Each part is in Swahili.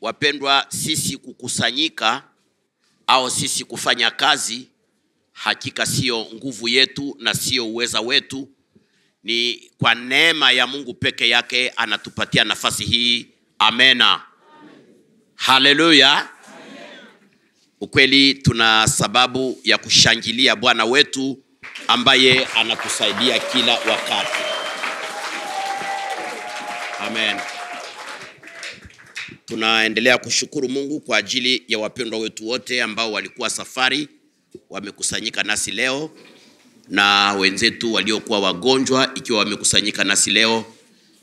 Wapendwa, sisi kukusanyika au sisi kufanya kazi hakika sio nguvu yetu na sio uweza wetu. Ni kwa neema ya Mungu peke yake anatupatia nafasi hii. Amena. Haleluya. Ukweli tuna sababu ya kushangilia Bwana wetu ambaye anatusaidia kila wakati. Amen. Tunaendelea kushukuru Mungu kwa ajili ya wapendwa wetu wote ambao walikuwa safari wamekusanyika nasi leo, na wenzetu waliokuwa wagonjwa ikiwa wamekusanyika nasi leo.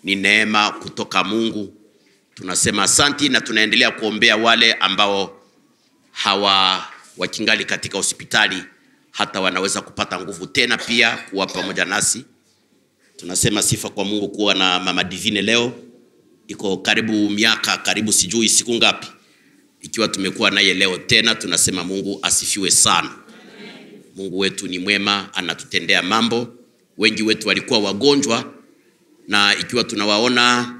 Ni neema kutoka Mungu. Tunasema asante, na tunaendelea kuombea wale ambao wakingali katika hospitali hata wanaweza kupata nguvu tena pia kuwa pamoja nasi. Tunasema sifa kwa Mungu kuwa na Mama Divine leo. Iko karibu miaka karibu sijui siku ngapi ikiwa tumekuwa naye leo tena. Tunasema Mungu asifiwe sana. Mungu wetu ni mwema, anatutendea mambo. Wengi wetu walikuwa wagonjwa, na ikiwa tunawaona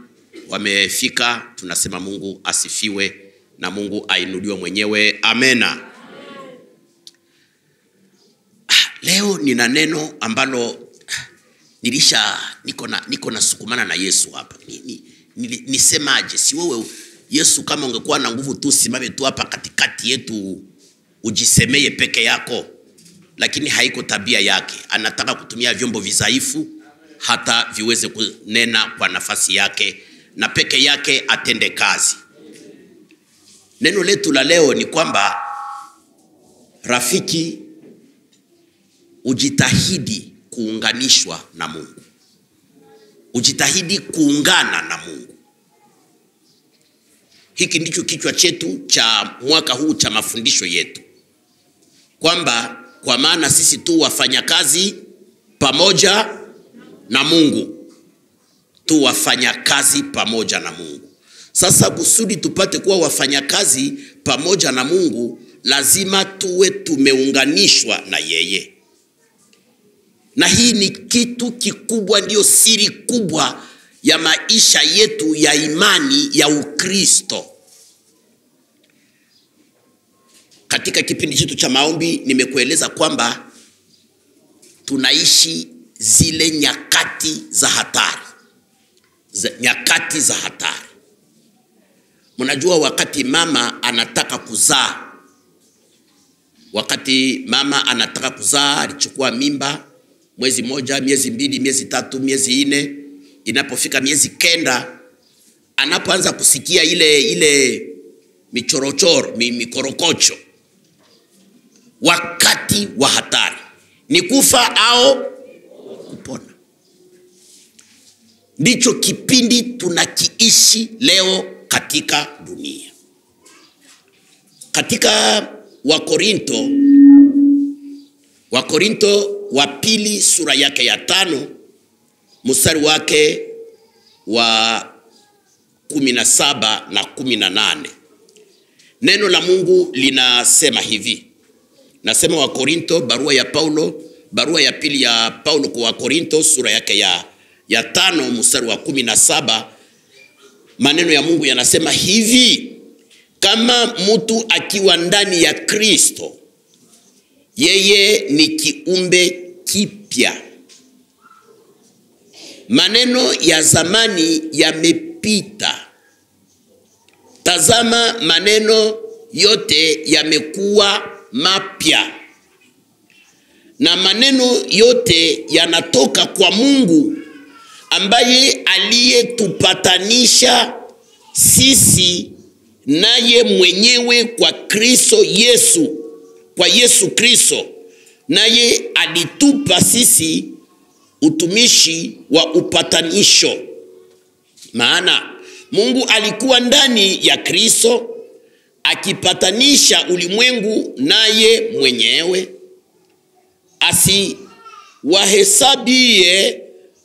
wamefika, tunasema Mungu asifiwe na Mungu ainuliwe mwenyewe. Amena. Leo nina neno ambalo niko na sukumana na Yesu hapa. Nisemaje? Si wewe Yesu, kama ungekuwa na nguvu tu simame tu hapa katikati yetu ujisemeye peke yako, lakini haiko tabia yake. Anataka kutumia vyombo vizaifu hata viweze kunena kwa nafasi yake, na peke yake atende kazi. Neno letu la leo ni kwamba, rafiki, ujitahidi kuunganishwa na Mungu. Ujitahidi kuungana na Mungu. Hiki ndicho kichwa chetu cha mwaka huu cha mafundisho yetu. Kwamba kwa maana sisi tu wafanya kazi pamoja na Mungu. Tu wafanya kazi pamoja na Mungu. Sasa kusudi tupate kuwa wafanya kazi pamoja na Mungu, lazima tuwe tumeunganishwa na yeye. Na hii ni kitu kikubwa, ndio siri kubwa ya maisha yetu ya imani ya Ukristo. Katika kipindi chetu cha maombi nimekueleza kwamba tunaishi zile nyakati za hatari. Nyakati za hatari. Mnajua wakati mama anataka kuzaa. Wakati mama anataka kuzaa, alichukua mimba mwezi moja, miezi mbili, miezi tatu, miezi 4. Inapofika miezi 9, anapoanza kusikia ile michorochoro, mikorokocho, wakati wa hatari ni kufa au kupona. Ndicho kipindi tunakiishi leo katika dunia. Katika Wakorinto wa pili sura yake ya 5 mstari wake wa 17 na 18. Neno la Mungu linasema hivi. Nasema Wakorinto, barua ya pili ya Paulo kwa Wakorinto sura yake ya 5 mstari wa 17. Maneno ya Mungu yanasema hivi: kama mtu akiwa ndani ya Kristo, yeye ni kiumbe kipya. Maneno ya zamani yamepita, tazama maneno yote yamekuwa mapya. Na maneno yote yanatoka kwa Mungu, ambaye aliyetupatanisha sisi naye mwenyewe kwa Kristo Yesu, kwa Yesu Kristo, naye alitupa sisi utumishi wa upatanisho. Maana Mungu alikuwa ndani ya Kristo akipatanisha ulimwengu naye mwenyewe, asiwahesabie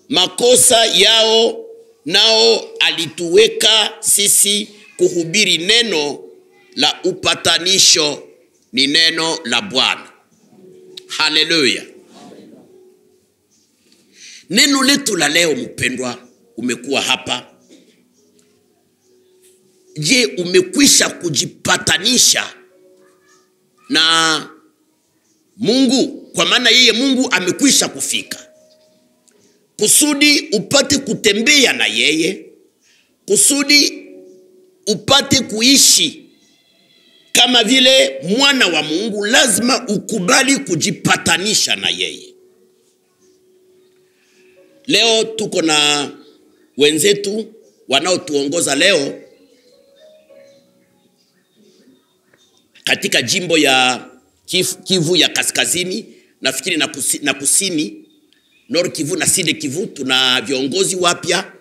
makosa yao, nao alituweka sisi kuhubiri neno la upatanisho. Ni neno la Bwana. Haleluya. Neno letu la leo, mpendwa, umekuwa hapa je, umekwisha kujipatanisha na Mungu? Kwa maana yeye Mungu amekwisha kufika kusudi upate kutembea na yeye, kusudi upate kuishi kama vile mwana wa Mungu. Lazima ukubali kujipatanisha na yeye. Leo tuko na wenzetu wanaotuongoza leo katika jimbo ya Kivu ya kaskazini, nafikiri na kusini, Nord Kivu na Sud Kivu. Tuna viongozi wapya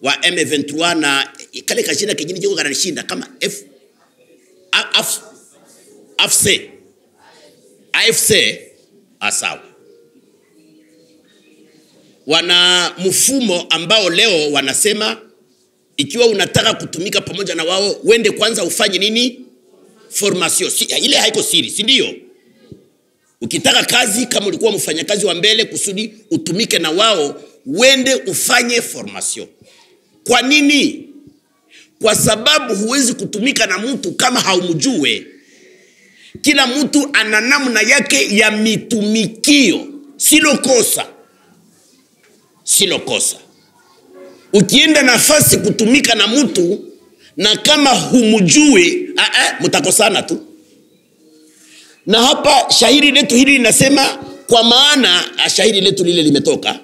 wa M23 na kale kajina kingine jiko kananishinda kama AFC asawa. Wana mfumo ambao leo wanasema ikiwa unataka kutumika pamoja na wao, wende kwanza ufanye nini? Formation. Ile haiko siri, si ndio? Ukitaka kazi, kama ulikuwa mfanyakazi wa mbele, kusudi utumike na wao, wende ufanye formation. Kwa nini? Kwa sababu huwezi kutumika na mtu kama haumjue. Kila mtu ana namna yake ya mitumikio. Silo kosa. Ukienda nafasi kutumika na mtu na kama humjui, mtakosana tu. Na hapa shahiri letu hili linasema, kwa maana shahiri letu lile limetoka,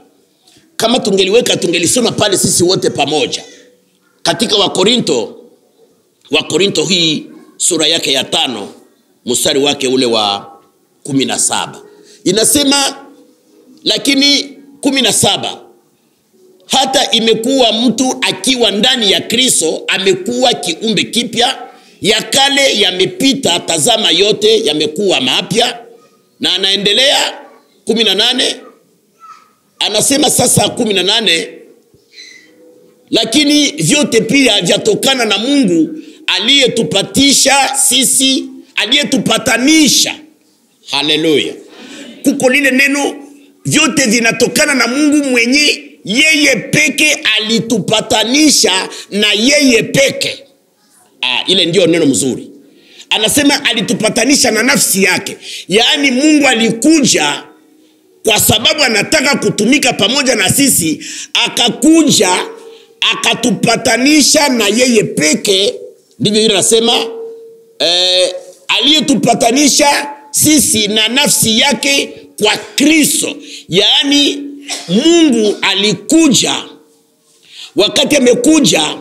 kama tungelisoma pale sisi wote pamoja katika Wakorinto hii sura yake ya 5 mstari wake ule wa 17. Inasema, lakini 17, hata imekuwa mtu akiwa ndani ya Kristo amekuwa kiumbe kipya, ya kale yamepita, tazama yote yamekuwa mapya. Na anaendelea 18, anasema sasa 18, lakini vyote pia vyatokana na Mungu aliyetupatanisha. Haleluya. Kuko lile neno, vyote vinatokana na Mungu mwenye yeye peke alitupatanisha na yeye peke. Ile ndio neno mzuri. Anasema alitupatanisha na nafsi yake. Yaani Mungu alikuja kwa sababu anataka kutumika pamoja na sisi, akakuja akatupatanisha na yeye peke. Ndivyo yule anasema, aliyetupatanisha sisi na nafsi yake kwa Kristo. Yaani Mungu alikuja, wakati amekuja,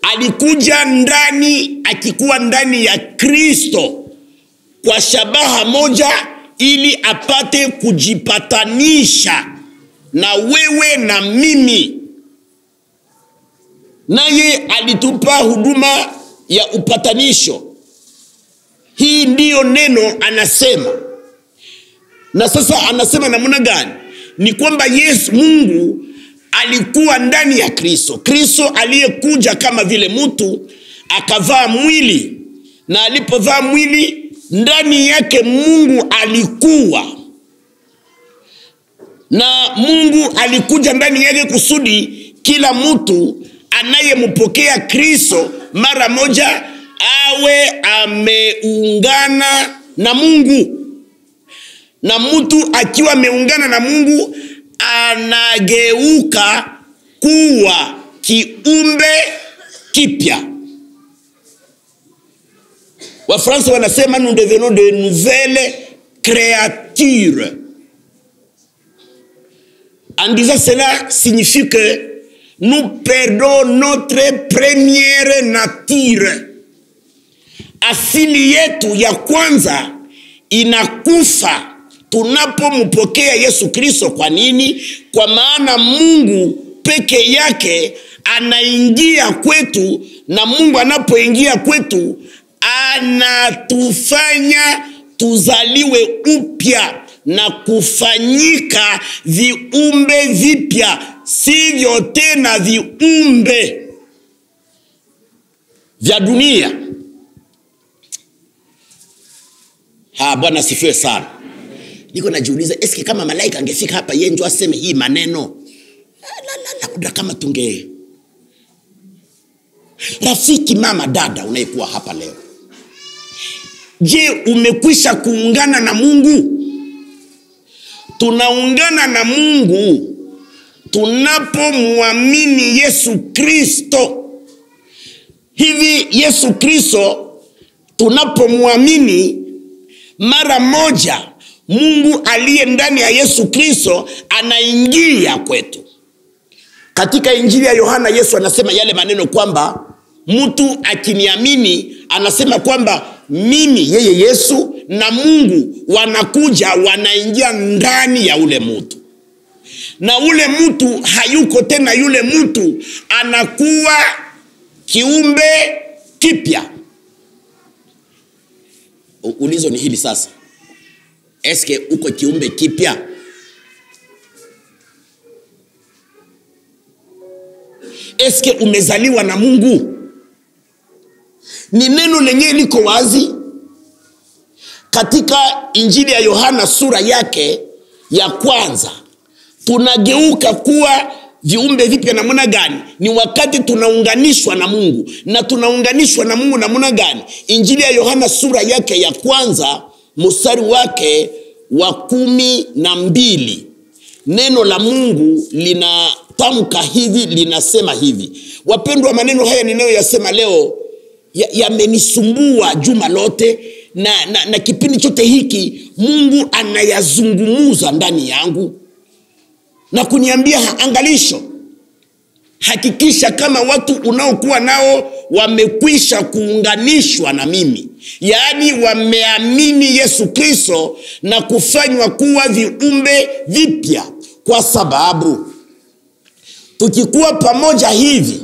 alikuja ndani, akikuwa ndani ya Kristo kwa shabaha moja, ili apate kujipatanisha na wewe na mimi. Naye alitupa huduma ya upatanisho. Hii ndiyo neno anasema. Na sasa anasema namna gani? Ni kwamba Yesu Mungu alikuwa ndani ya Kristo. Kristo aliyekuja kama vile mtu, akavaa mwili, na alipovaa mwili, ndani yake Mungu alikuwa. Na Mungu alikuja ndani yake kusudi kila mtu anayempokea Kristo mara moja awe ameungana na Mungu. Na mtu akiwa ameungana na Mungu, anageuka kuwa kiumbe kipya. Wafransa wanasema nous devenons de nouvelles créatures. En disant cela signifie que nous perdons notre première nature. Asili yetu ya kwanza inakufa tunapompokea Yesu Kristo. Kwa nini? Kwa maana Mungu peke yake anaingia kwetu, na Mungu anapoingia kwetu anatufanya tuzaliwe upya na kufanyika viumbe vipya, sivyo tena viumbe vya dunia. Bwana sifiwe sana. Niko najiuliza, eski kama malaika angefika hapa yeye ndio aseme hii maneno? Labda kama Rafiki, mama, dada unayekuwa hapa leo, je, umekwisha kuungana na Mungu? Tunaungana na Mungu tunapomwamini Yesu Kristo. Hivi Yesu Kristo tunapomwamini, mara moja Mungu aliye ndani ya Yesu Kristo anaingia kwetu. Katika Injili ya Yohana Yesu anasema yale maneno kwamba mtu akiniamini, anasema kwamba mimi, yeye Yesu na Mungu wanakuja, wanaingia ndani ya ule mtu. Na ule mtu hayuko tena yule mtu, anakuwa kiumbe kipya. Ulizo ni hili sasa. Eske uko kiumbe kipya? Eske umezaliwa na Mungu? Ni neno lenye liko wazi katika Injili ya Yohana sura yake ya kwanza. Tunageuka kuwa viumbe vipya namna gani? Ni wakati tunaunganishwa na Mungu. Na tunaunganishwa na Mungu namna gani? Injili ya Yohana sura yake ya kwanza mstari wake wa 12. Neno la Mungu linatamka hivi, linasema hivi. Wapendwa, maneno haya ninayoyasema leo yamenisumbua juma lote, na kipindi chote hiki Mungu anayazungumuza ndani yangu na kuniambia angalisho, hakikisha kama watu unaokuwa nao wamekwisha kuunganishwa na mimi, yaani wameamini Yesu Kristo na kufanywa kuwa viumbe vipya. Kwa sababu tukikuwa pamoja hivi,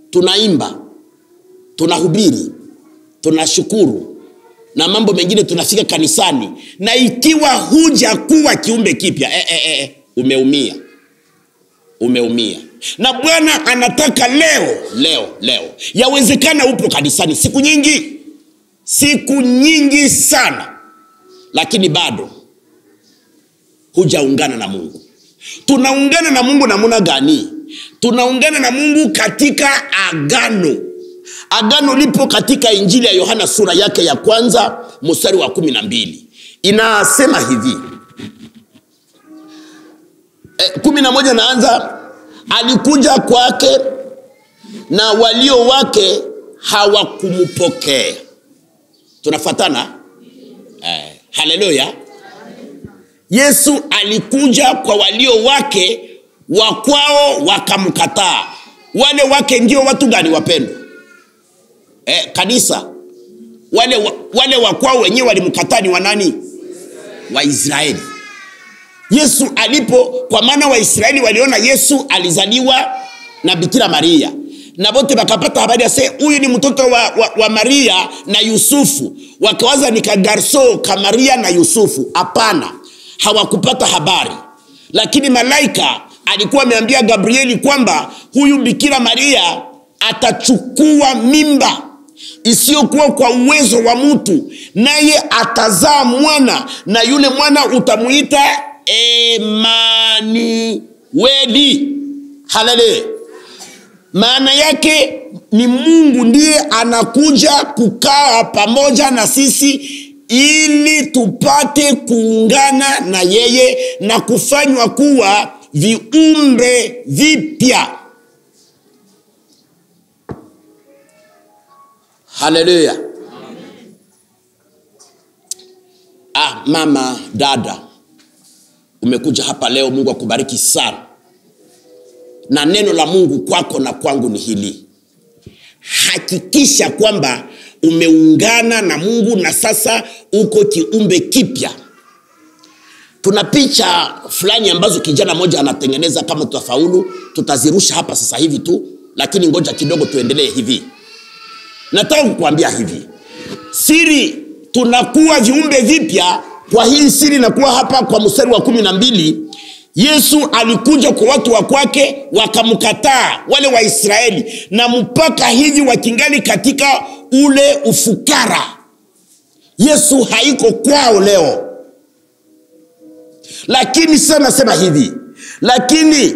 tunaimba, tunahubiri, tunashukuru na mambo mengine, tunafika kanisani, na ikiwa huja kuwa kiumbe kipya, umeumia. Na Bwana anataka leo, yawezekana upo kanisani siku nyingi sana, lakini bado hujaungana na Mungu. Tunaungana na Mungu namna gani? Tunaungana na Mungu katika agano. Agano lipo katika Injili ya Yohana sura yake ya kwanza mstari wa 12. Inasema hivi, 11 naanza, alikuja kwake na walio wake hawakumumpokea. Tunafuatana? Haleluya. Yesu alikuja kwa walio wake, wakwao wakamkataa. Wale wake ndio watu gani, wapendwa? Kanisa. Wale wakwao wenyewe walimkataa ni wanani? Waisraeli. Yesu kwa maana Waisraeli waliona Yesu alizaliwa na Bikira Maria, na wote wakapata habari ya huyu ni mtoto wa Maria na Yusufu. Wakawaza ni kagarso ka Maria na Yusufu. Hapana, hawakupata habari. Lakini malaika alikuwa ameambia Gabrieli kwamba huyu Bikira Maria atachukua mimba isiyokuwa kwa uwezo wa mtu, naye atazaa mwana, na yule mwana utamuita Emanueli. Haleluya. Maana yake ni Mungu ndiye anakuja kukaa pamoja na sisi ili tupate kuungana na yeye na kufanywa kuwa viumbe vipya. Haleluya. Mama, dada, umekuja hapa leo, Mungu akubariki sana. Na neno la Mungu kwako na kwangu ni hili: hakikisha kwamba umeungana na Mungu na sasa uko kiumbe kipya. Tuna picha fulani ambazo kijana moja anatengeneza, kama tutafaulu tutazirusha hapa sasa hivi tu, lakini ngoja kidogo tuendelee hivi. Nataka kukuambia hivi, siri tunakuwa viumbe vipya. Kwa hii siri nakuwa hapa kwa mstari wa 12. Yesu alikuja kwa watu wa kwake, wakamkataa, wale wa Israeli, na mpaka hivi wakingali katika ule ufukara. Yesu haiko kwao leo. Lakini sasa nasema hivi, lakini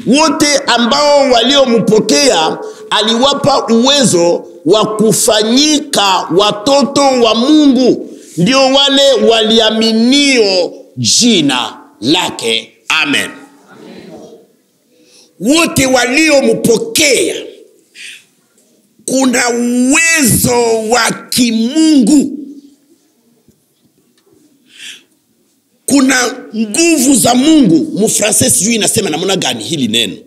wote ambao waliompokea aliwapa uwezo wa kufanyika watoto wa Mungu, ndio wale waliaminio jina lake. Amen. Wote waliompokea kuna uwezo wa kimungu, kuna nguvu za Mungu. Mfransa sijui inasema namna gani hili neno.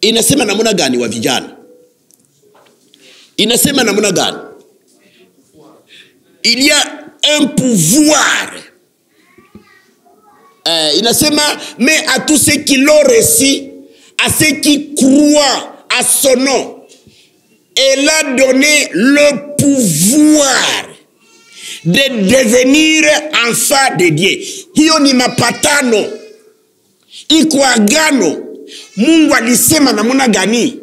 Inasema namna gani wa vijana? Inasema namna gani? Il y a un pouvoir. Inasema, mais à tous ceux qui l'ont reçu, à ceux qui croient à son nom, elle a donné le pouvoir de devenir enfant de Dieu. Hiyo ni mapatano, iko agano. Mungu alisema namna gani?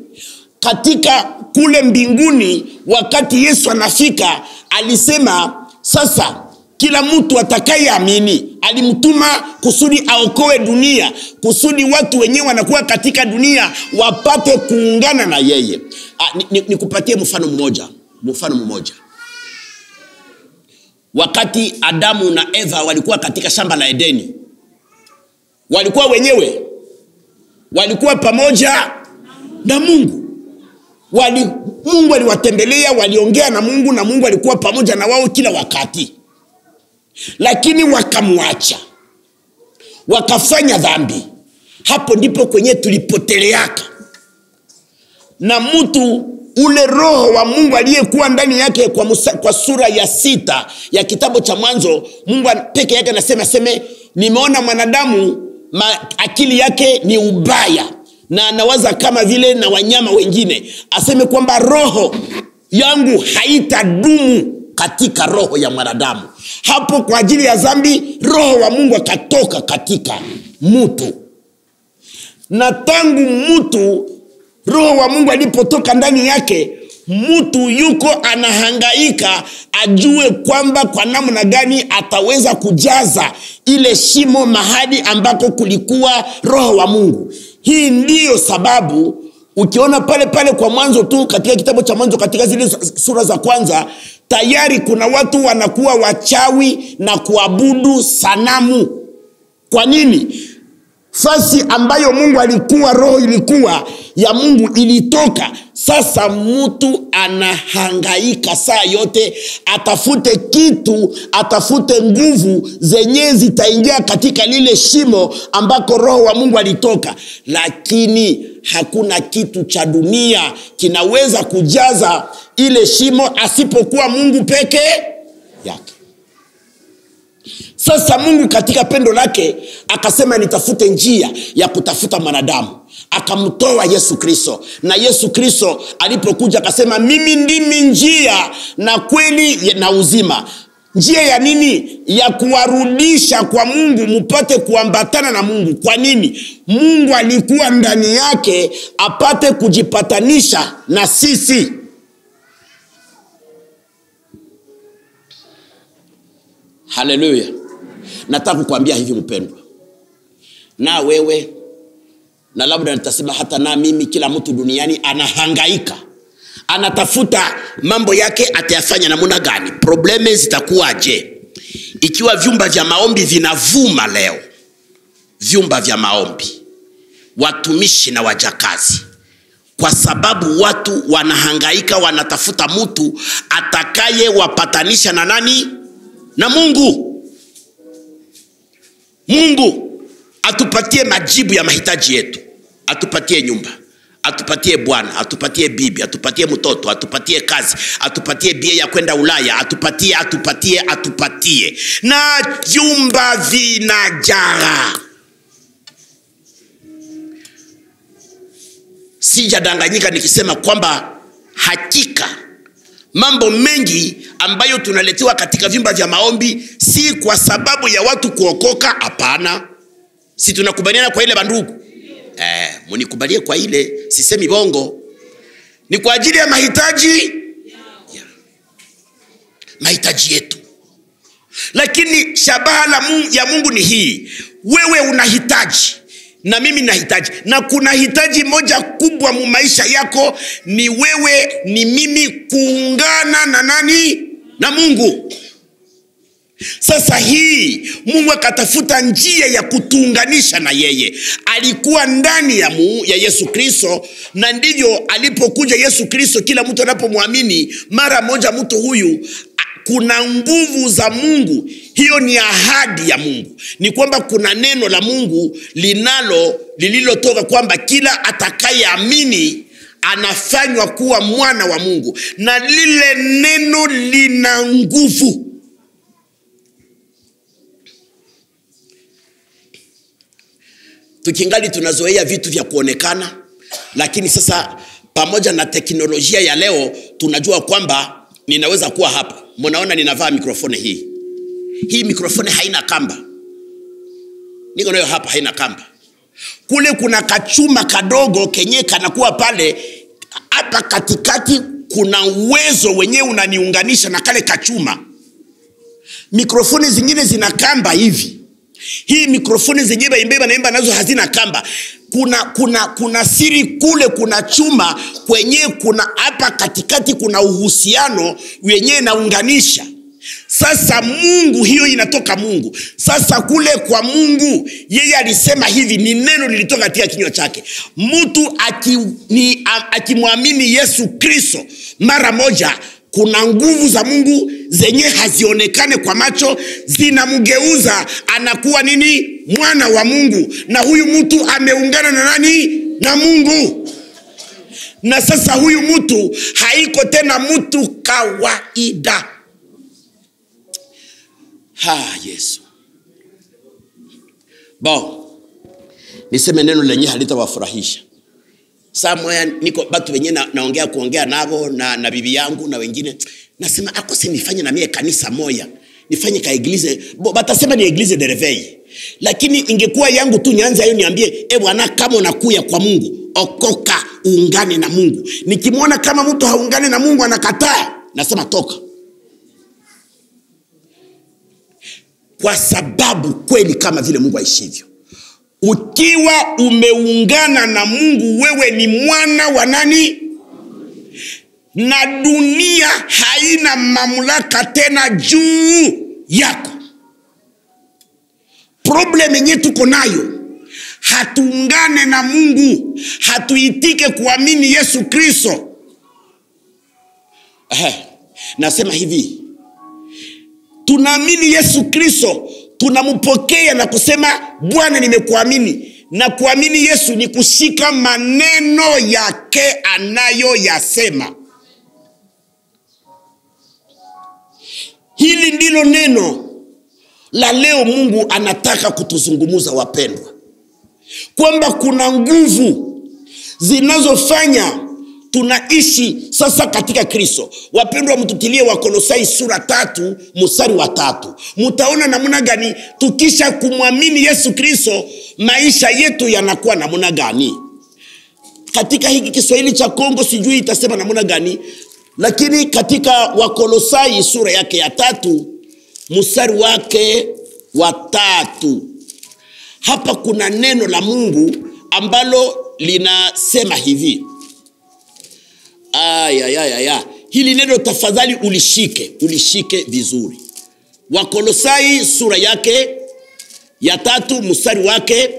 Katika kule mbinguni, wakati Yesu anafika, alisema sasa kila mtu atakayeamini, alimtuma kusudi aokoe dunia, kusudi watu wenyewe wanakuwa katika dunia wapate kuungana na yeye. Nikupatie mfano mmoja. Wakati Adamu na Eva walikuwa katika shamba la Edeni, walikuwa wenyewe, walikuwa pamoja na Mungu. Mungu aliwatembelea, waliongea na Mungu, na Mungu alikuwa pamoja na wao kila wakati. Lakini wakamwacha, wakafanya dhambi. Hapo ndipo kwenye tulipoteleaka. Na mtu ule roho wa Mungu aliyekuwa ndani yake, kwa sura ya 6 ya kitabu cha Mwanzo, Mungu peke yake anasema nimeona mwanadamu akili yake ni ubaya, na anawaza kama vile na wanyama wengine. Aseme kwamba roho yangu haitadumu katika roho ya mwanadamu. Hapo kwa ajili ya dhambi, roho wa Mungu akatoka katika mtu. Na tangu mtu, roho wa Mungu alipotoka ndani yake, mtu yuko anahangaika ajue kwamba kwa namna gani ataweza kujaza ile shimo mahali ambako kulikuwa roho wa Mungu. Hii ndiyo sababu ukiona pale kwa Mwanzo tu, katika kitabu cha Mwanzo, katika zile sura za kwanza, tayari kuna watu wanakuwa wachawi na kuabudu sanamu. Kwa nini? Fasi ambayo Mungu alikuwa, roho ilikuwa ya Mungu ilitoka. Sasa mtu anahangaika saa yote, atafute nguvu zenye zitaingia katika lile shimo ambako roho wa Mungu alitoka. Lakini hakuna kitu cha dunia kinaweza kujaza ile shimo asipokuwa Mungu peke yake. Sasa Mungu katika pendo lake akasema nitafute njia ya kutafuta mwanadamu. Akamtoa Yesu Kristo. Na Yesu Kristo alipokuja akasema, mimi ndimi njia na kweli na uzima. Njia ya nini? Ya kuwarudisha kwa Mungu, mpate kuambatana na Mungu. Kwa nini? Mungu alikuwa ndani yake apate kujipatanisha na sisi. Haleluya. Nataka kukuambia hivi mpendwa, na wewe, na labda nitasema hata na mimi, kila mtu duniani anahangaika, anatafuta mambo yake atayafanya namna gani. Probleme zitakuwaje ikiwa vyumba vya maombi vinavuma leo? Vyumba vya maombi, watumishi na wajakazi, kwa sababu watu wanahangaika, wanatafuta mtu atakaye wapatanisha na nani? Na Mungu. Mungu atupatie majibu ya mahitaji yetu. Atupatie nyumba, atupatie bwana, atupatie bibi, atupatie mtoto, atupatie kazi, atupatie bia ya kwenda Ulaya, atupatie. Na vyumba vinajaa. Sijadanganyika nikisema kwamba hakika mambo mengi ambayo tunaletewa katika vyumba vya maombi si kwa sababu ya watu kuokoka. Hapana. Si tunakubaliana kwa ile bandugu? Munikubalie kwa ile, sisemi bongo. Ni kwa ajili ya mahitaji mahitaji yetu. Lakini shabaha ya Mungu ni hii: wewe unahitaji na mimi nahitaji. Na kuna hitaji moja kubwa mu maisha yako, ni wewe, ni mimi kuungana na nani? Na Mungu. Sasa hii Mungu akatafuta njia ya kutuunganisha na yeye. Alikuwa ndani ya Yesu Kristo, na ndivyo alipokuja Yesu Kristo, kila mtu anapomwamini mara moja, mtu huyu kuna nguvu za Mungu. Hiyo ni ahadi ya Mungu. Ni kwamba kuna neno la Mungu lililotoka kwamba kila atakayeamini anafanywa kuwa mwana wa Mungu, na lile neno lina nguvu. Tukingali tunazoea vitu vya kuonekana, lakini sasa pamoja na teknolojia ya leo tunajua kwamba ninaweza kuwa hapa. Mnaona ninavaa mikrofoni hii. Hii mikrofoni haina kamba. Niko nayo hapa, haina kamba. Kule kuna kachuma kadogo kenye kanakuwa pale, hapa katikati kuna uwezo wenyewe unaniunganisha na kale kachuma. Mikrofoni zingine zina kamba hivi. Hii mikrofoni zenyewe imbeba naimba nazo hazina kamba. Kuna siri kule, kuna chuma kwenye, kuna hapa katikati kuna uhusiano wenyewe naunganisha. Sasa Mungu, hiyo inatoka Mungu. Sasa kule kwa Mungu, yeye alisema hivi, ni neno lilitoka katika kinywa chake. Mtu akimwamini Yesu Kristo mara moja, kuna nguvu za Mungu zenye hazionekane kwa macho, zinamgeuza anakuwa nini? Mwana wa Mungu. Na huyu mtu ameungana na nani? Na Mungu. Na sasa huyu mtu haiko tena mtu kawaida. Yesu. Niseme neno lenye halitawafurahisha. Samoya niko batu wenye kuongea nabo na bibi yangu na wengine. Nasema akose nifanye na mie kanisa moya. Nifanye ka eglise. Batasema ni eglise de reveil. Lakini ingekuwa yangu tu nianze hayo niambie, bwana, kama unakuya kwa Mungu, okoka uungane na Mungu. Nikimwona kama mtu haungane na Mungu anakataa, nasema toka. Kwa sababu kweli kama vile Mungu aishivyo, ukiwa umeungana na Mungu, wewe ni mwana wa nani? Na dunia haina mamlaka tena juu yako. Problem yenye tuko nayo, hatuungane na Mungu, hatuitike kuamini Yesu Kristo. Nasema hivi, tunaamini Yesu Kristo, tunampokea na kusema Bwana nimekuamini. Na kuamini Yesu ni kushika maneno yake anayoyasema. Hili ndilo neno la leo Mungu anataka kutuzungumuza, wapendwa. Kwamba kuna nguvu zinazofanya tunaishi sasa katika Kristo. Wapendwa, mtutilie Wakolosai sura 3 mstari wa 3. Mtaona namna gani tukisha kumwamini Yesu Kristo maisha yetu yanakuwa namna gani. Katika hiki Kiswahili cha Kongo sijui itasema namna gani, lakini katika Wakolosai sura yake ya 3 mstari wake wa 3, hapa kuna neno la Mungu ambalo linasema hivi. Hili neno tafadhali ulishike vizuri. Wakolosai sura yake ya 3 mstari wake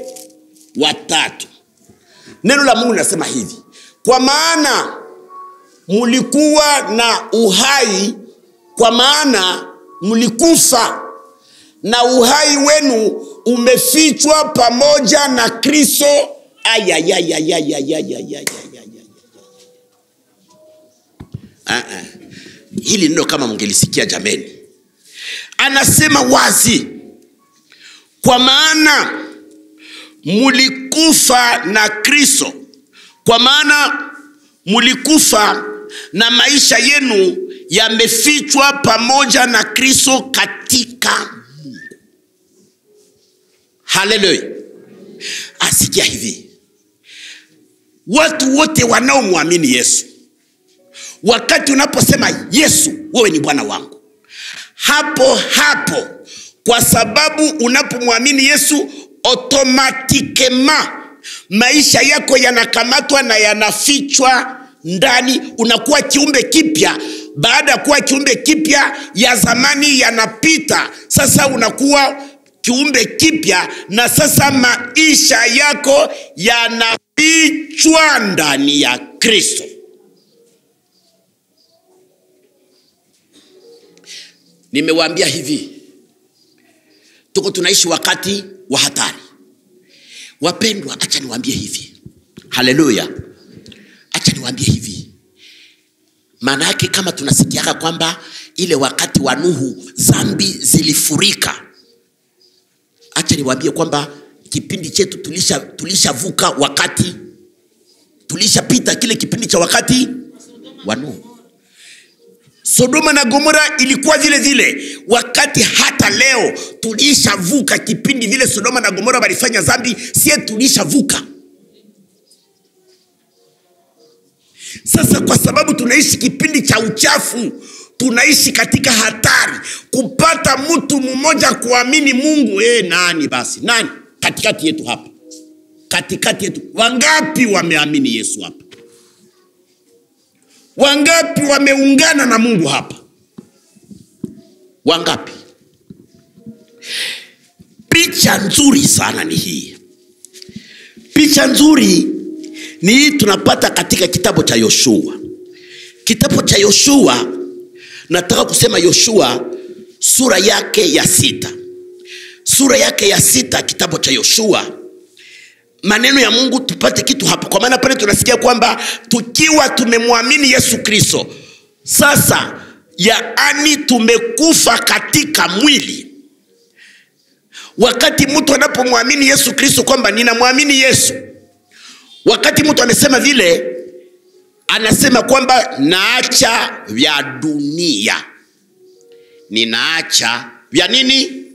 wa 3. Neno la Mungu linasema hivi: kwa maana mulikuwa na uhai, kwa maana mulikufa, na uhai wenu umefichwa pamoja na Kristo. Hili neno kama mngelisikia jameni, anasema wazi, kwa maana mulikufa na Kristo, kwa maana mulikufa na maisha yenu yamefichwa pamoja na Kristo katika Mungu. Haleluya. Asikia hivi, watu wote wanaomwamini Yesu, wakati unaposema Yesu wewe ni Bwana wangu, hapo kwa sababu unapomwamini Yesu automatikema maisha yako yanakamatwa na yanafichwa ndani. Unakuwa kiumbe kipya. Baada ya kuwa kiumbe kipya, ya zamani yanapita. Sasa unakuwa kiumbe kipya, na sasa maisha yako yanafichwa ndani ya Kristo. Nimewaambia hivi, tuko tunaishi wakati wa hatari. Wapendwa, acha niwaambie hivi. Haleluya. Acha niwaambie hivi. Maana yake kama tunasikiaka kwamba ile wakati wa Nuhu zambi zilifurika, acha niwaambie kwamba kipindi chetu tulishavuka wakati, tulishapita kile kipindi cha wakati wa Nuhu. Sodoma na Gomora ilikuwa vile vile. Wakati hata leo tulishavuka kipindi vile Sodoma na Gomora walifanya zambi, sie tulishavuka. Sasa kwa sababu tunaishi kipindi cha uchafu, tunaishi katika hatari kupata mtu mmoja kuamini Mungu. Nani basi? Nani? Katikati yetu hapa. Katikati yetu. Wangapi wameamini Yesu hapa? Wangapi wameungana na Mungu hapa? Wangapi? Picha nzuri sana ni hii. Picha nzuri ni hii tunapata katika kitabu cha Yoshua. Kitabu cha Yoshua, nataka kusema Yoshua sura yake ya 6. Sura yake ya 6 kitabu cha Yoshua. Maneno ya Mungu tupate kitu hapa. Kwa maana pale tunasikia kwamba tukiwa tumemwamini Yesu Kristo, sasa yaani tumekufa katika mwili. Wakati mtu anapomwamini Yesu Kristo kwamba ninamwamini Yesu, wakati mtu amesema vile, anasema kwamba naacha vya dunia. Ninaacha vya nini?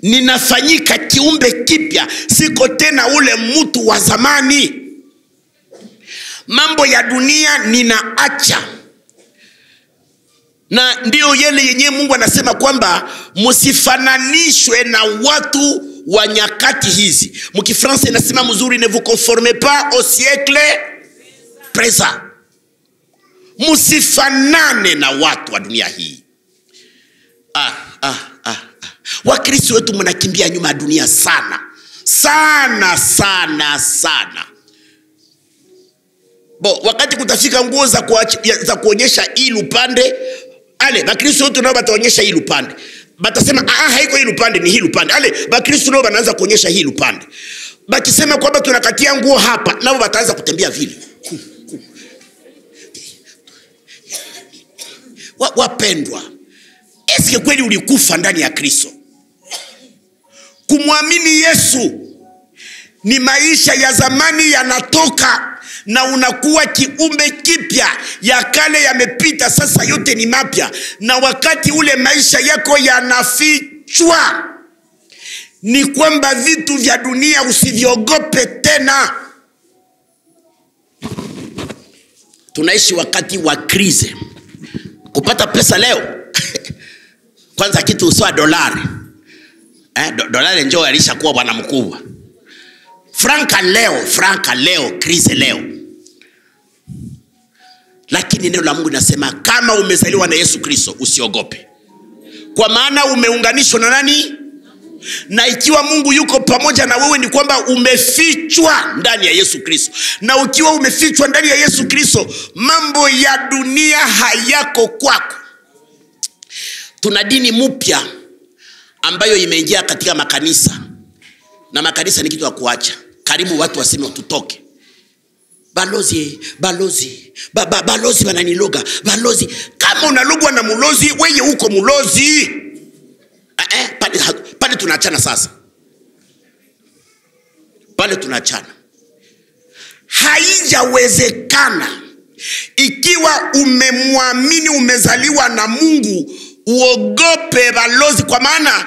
Ninafanyika kiumbe kipya. Siko tena ule mtu wa zamani. Mambo ya dunia ninaacha. Na ndio yale yenye Mungu anasema kwamba msifananishwe na watu wa nyakati hizi. Mkifransa inasema mzuri, ne vous conformez pas au siècle présent. Msifanane na watu wa dunia hii. Wakristo wetu mnakimbia nyuma ya dunia sana. Sana sana sana. Wakati kutafika nguo za kuonyesha hii upande, ale Wakristo wetu nao bataonyesha hii upande. Batasema haiko hii upande, ni hii upande. Ale Wakristo nao wanaanza kuonyesha hii upande. Bakisema kwamba tunakatia nguo hapa, nao bataanza kutembea vile. Wapendwa, eske kweli ulikufa ndani ya Kristo? Kumwamini Yesu ni maisha ya zamani yanatoka na unakuwa kiumbe kipya. Ya kale yamepita, sasa yote ni mapya. Na wakati ule maisha yako yanafichwa, ni kwamba vitu vya dunia usivyogope tena. Tunaishi wakati wa krize. Kupata pesa leo kwanza kitu uswa dolari. Dolari njoo alishakuwa bwana mkubwa. Franka leo, krize leo. Lakini neno la Mungu linasema kama umezaliwa na Yesu Kristo usiogope. Kwa maana umeunganishwa na nani? Na ikiwa Mungu yuko pamoja na wewe, ni kwamba umefichwa ndani ya Yesu Kristo. Na ukiwa umefichwa ndani ya Yesu Kristo, mambo ya dunia hayako kwako. Tuna dini mpya ambayo imeingia katika makanisa. Na makanisa ni kitu ya kuacha. Karibu watu waseme tutoke. Balozi wananiloga. Balozi, kama unalogwa na mulozi, wewe uko mulozi. Pale tunaachana sasa. Pale tunaachana. Haijawezekana ikiwa umemwamini, umezaliwa na Mungu, uogope balozi. Kwa maana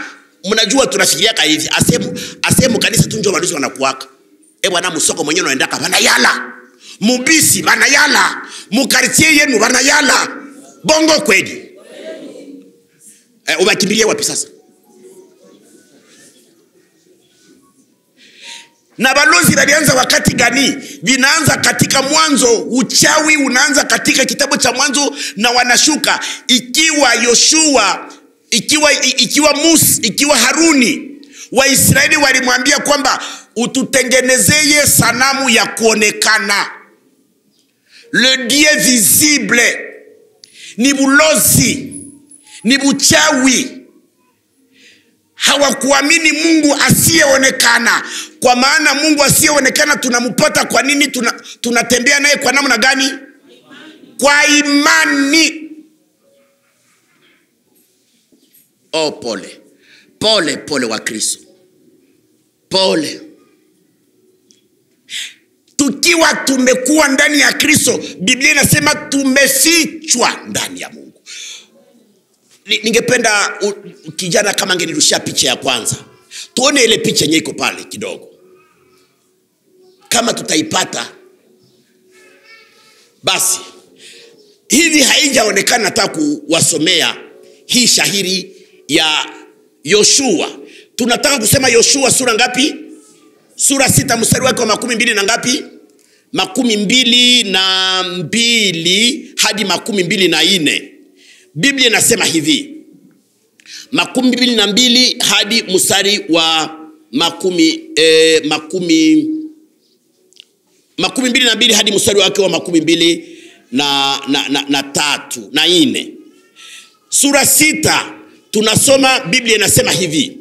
mnajua tunafikiria hivi, asemu kanisa tunjo balozi wanakuaka. Bwana musoko mwenyewe unaendaka banayala. Mubisi banayala. Mukartie yenu banayala. Bongo kweli. Ubakimbilie wapi sasa? Na balozi walianza wakati gani? Vinaanza katika Mwanzo. Uchawi unaanza katika kitabu cha Mwanzo na wanashuka. Ikiwa Yoshua, ikiwa Musa, ikiwa Haruni, Waisraeli walimwambia kwamba ututengenezeye sanamu ya kuonekana. Le Dieu visible. Ni bulozi, ni buchawi. Hawakuamini Mungu asiyeonekana. Kwa maana Mungu asiyeonekana tunampata kwa nini? Tunatembea naye kwa namna gani? Kwa imani. Oh, pole. Pole, pole wa Kristo. Pole. Tukiwa tumekuwa ndani ya Kristo, Biblia inasema tumefichwa ndani ya Mungu. Ningependa kijana kama angenirushia picha ya kwanza. Tuone ile picha yenyewe iko pale kidogo. Kama tutaipata. Basi. Hivi haijaonekana hata kuwasomea hii shahiri ya Yoshua. Tunataka kusema Yoshua sura ngapi? Sura 6 mstari wake wa 12 na ngapi? 22 hadi 24. Biblia inasema hivi. 22 hadi mstari wa 22 hadi mstari wake wa 22 na 3 na 4. Sura 6 tunasoma, Biblia inasema hivi.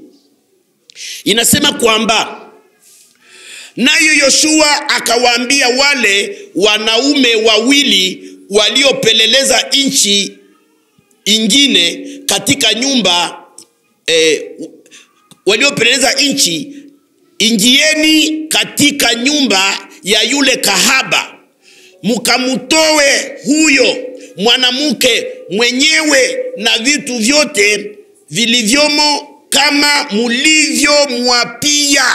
Inasema kwamba nayo Yoshua akawaambia wale wanaume wawili waliopeleleza nchi ingine katika nyumba, waliopeleleza nchi, ingieni katika nyumba ya yule kahaba, mkamutoe huyo mwanamke mwenyewe na vitu vyote vilivyomo kama mulivyomwapia.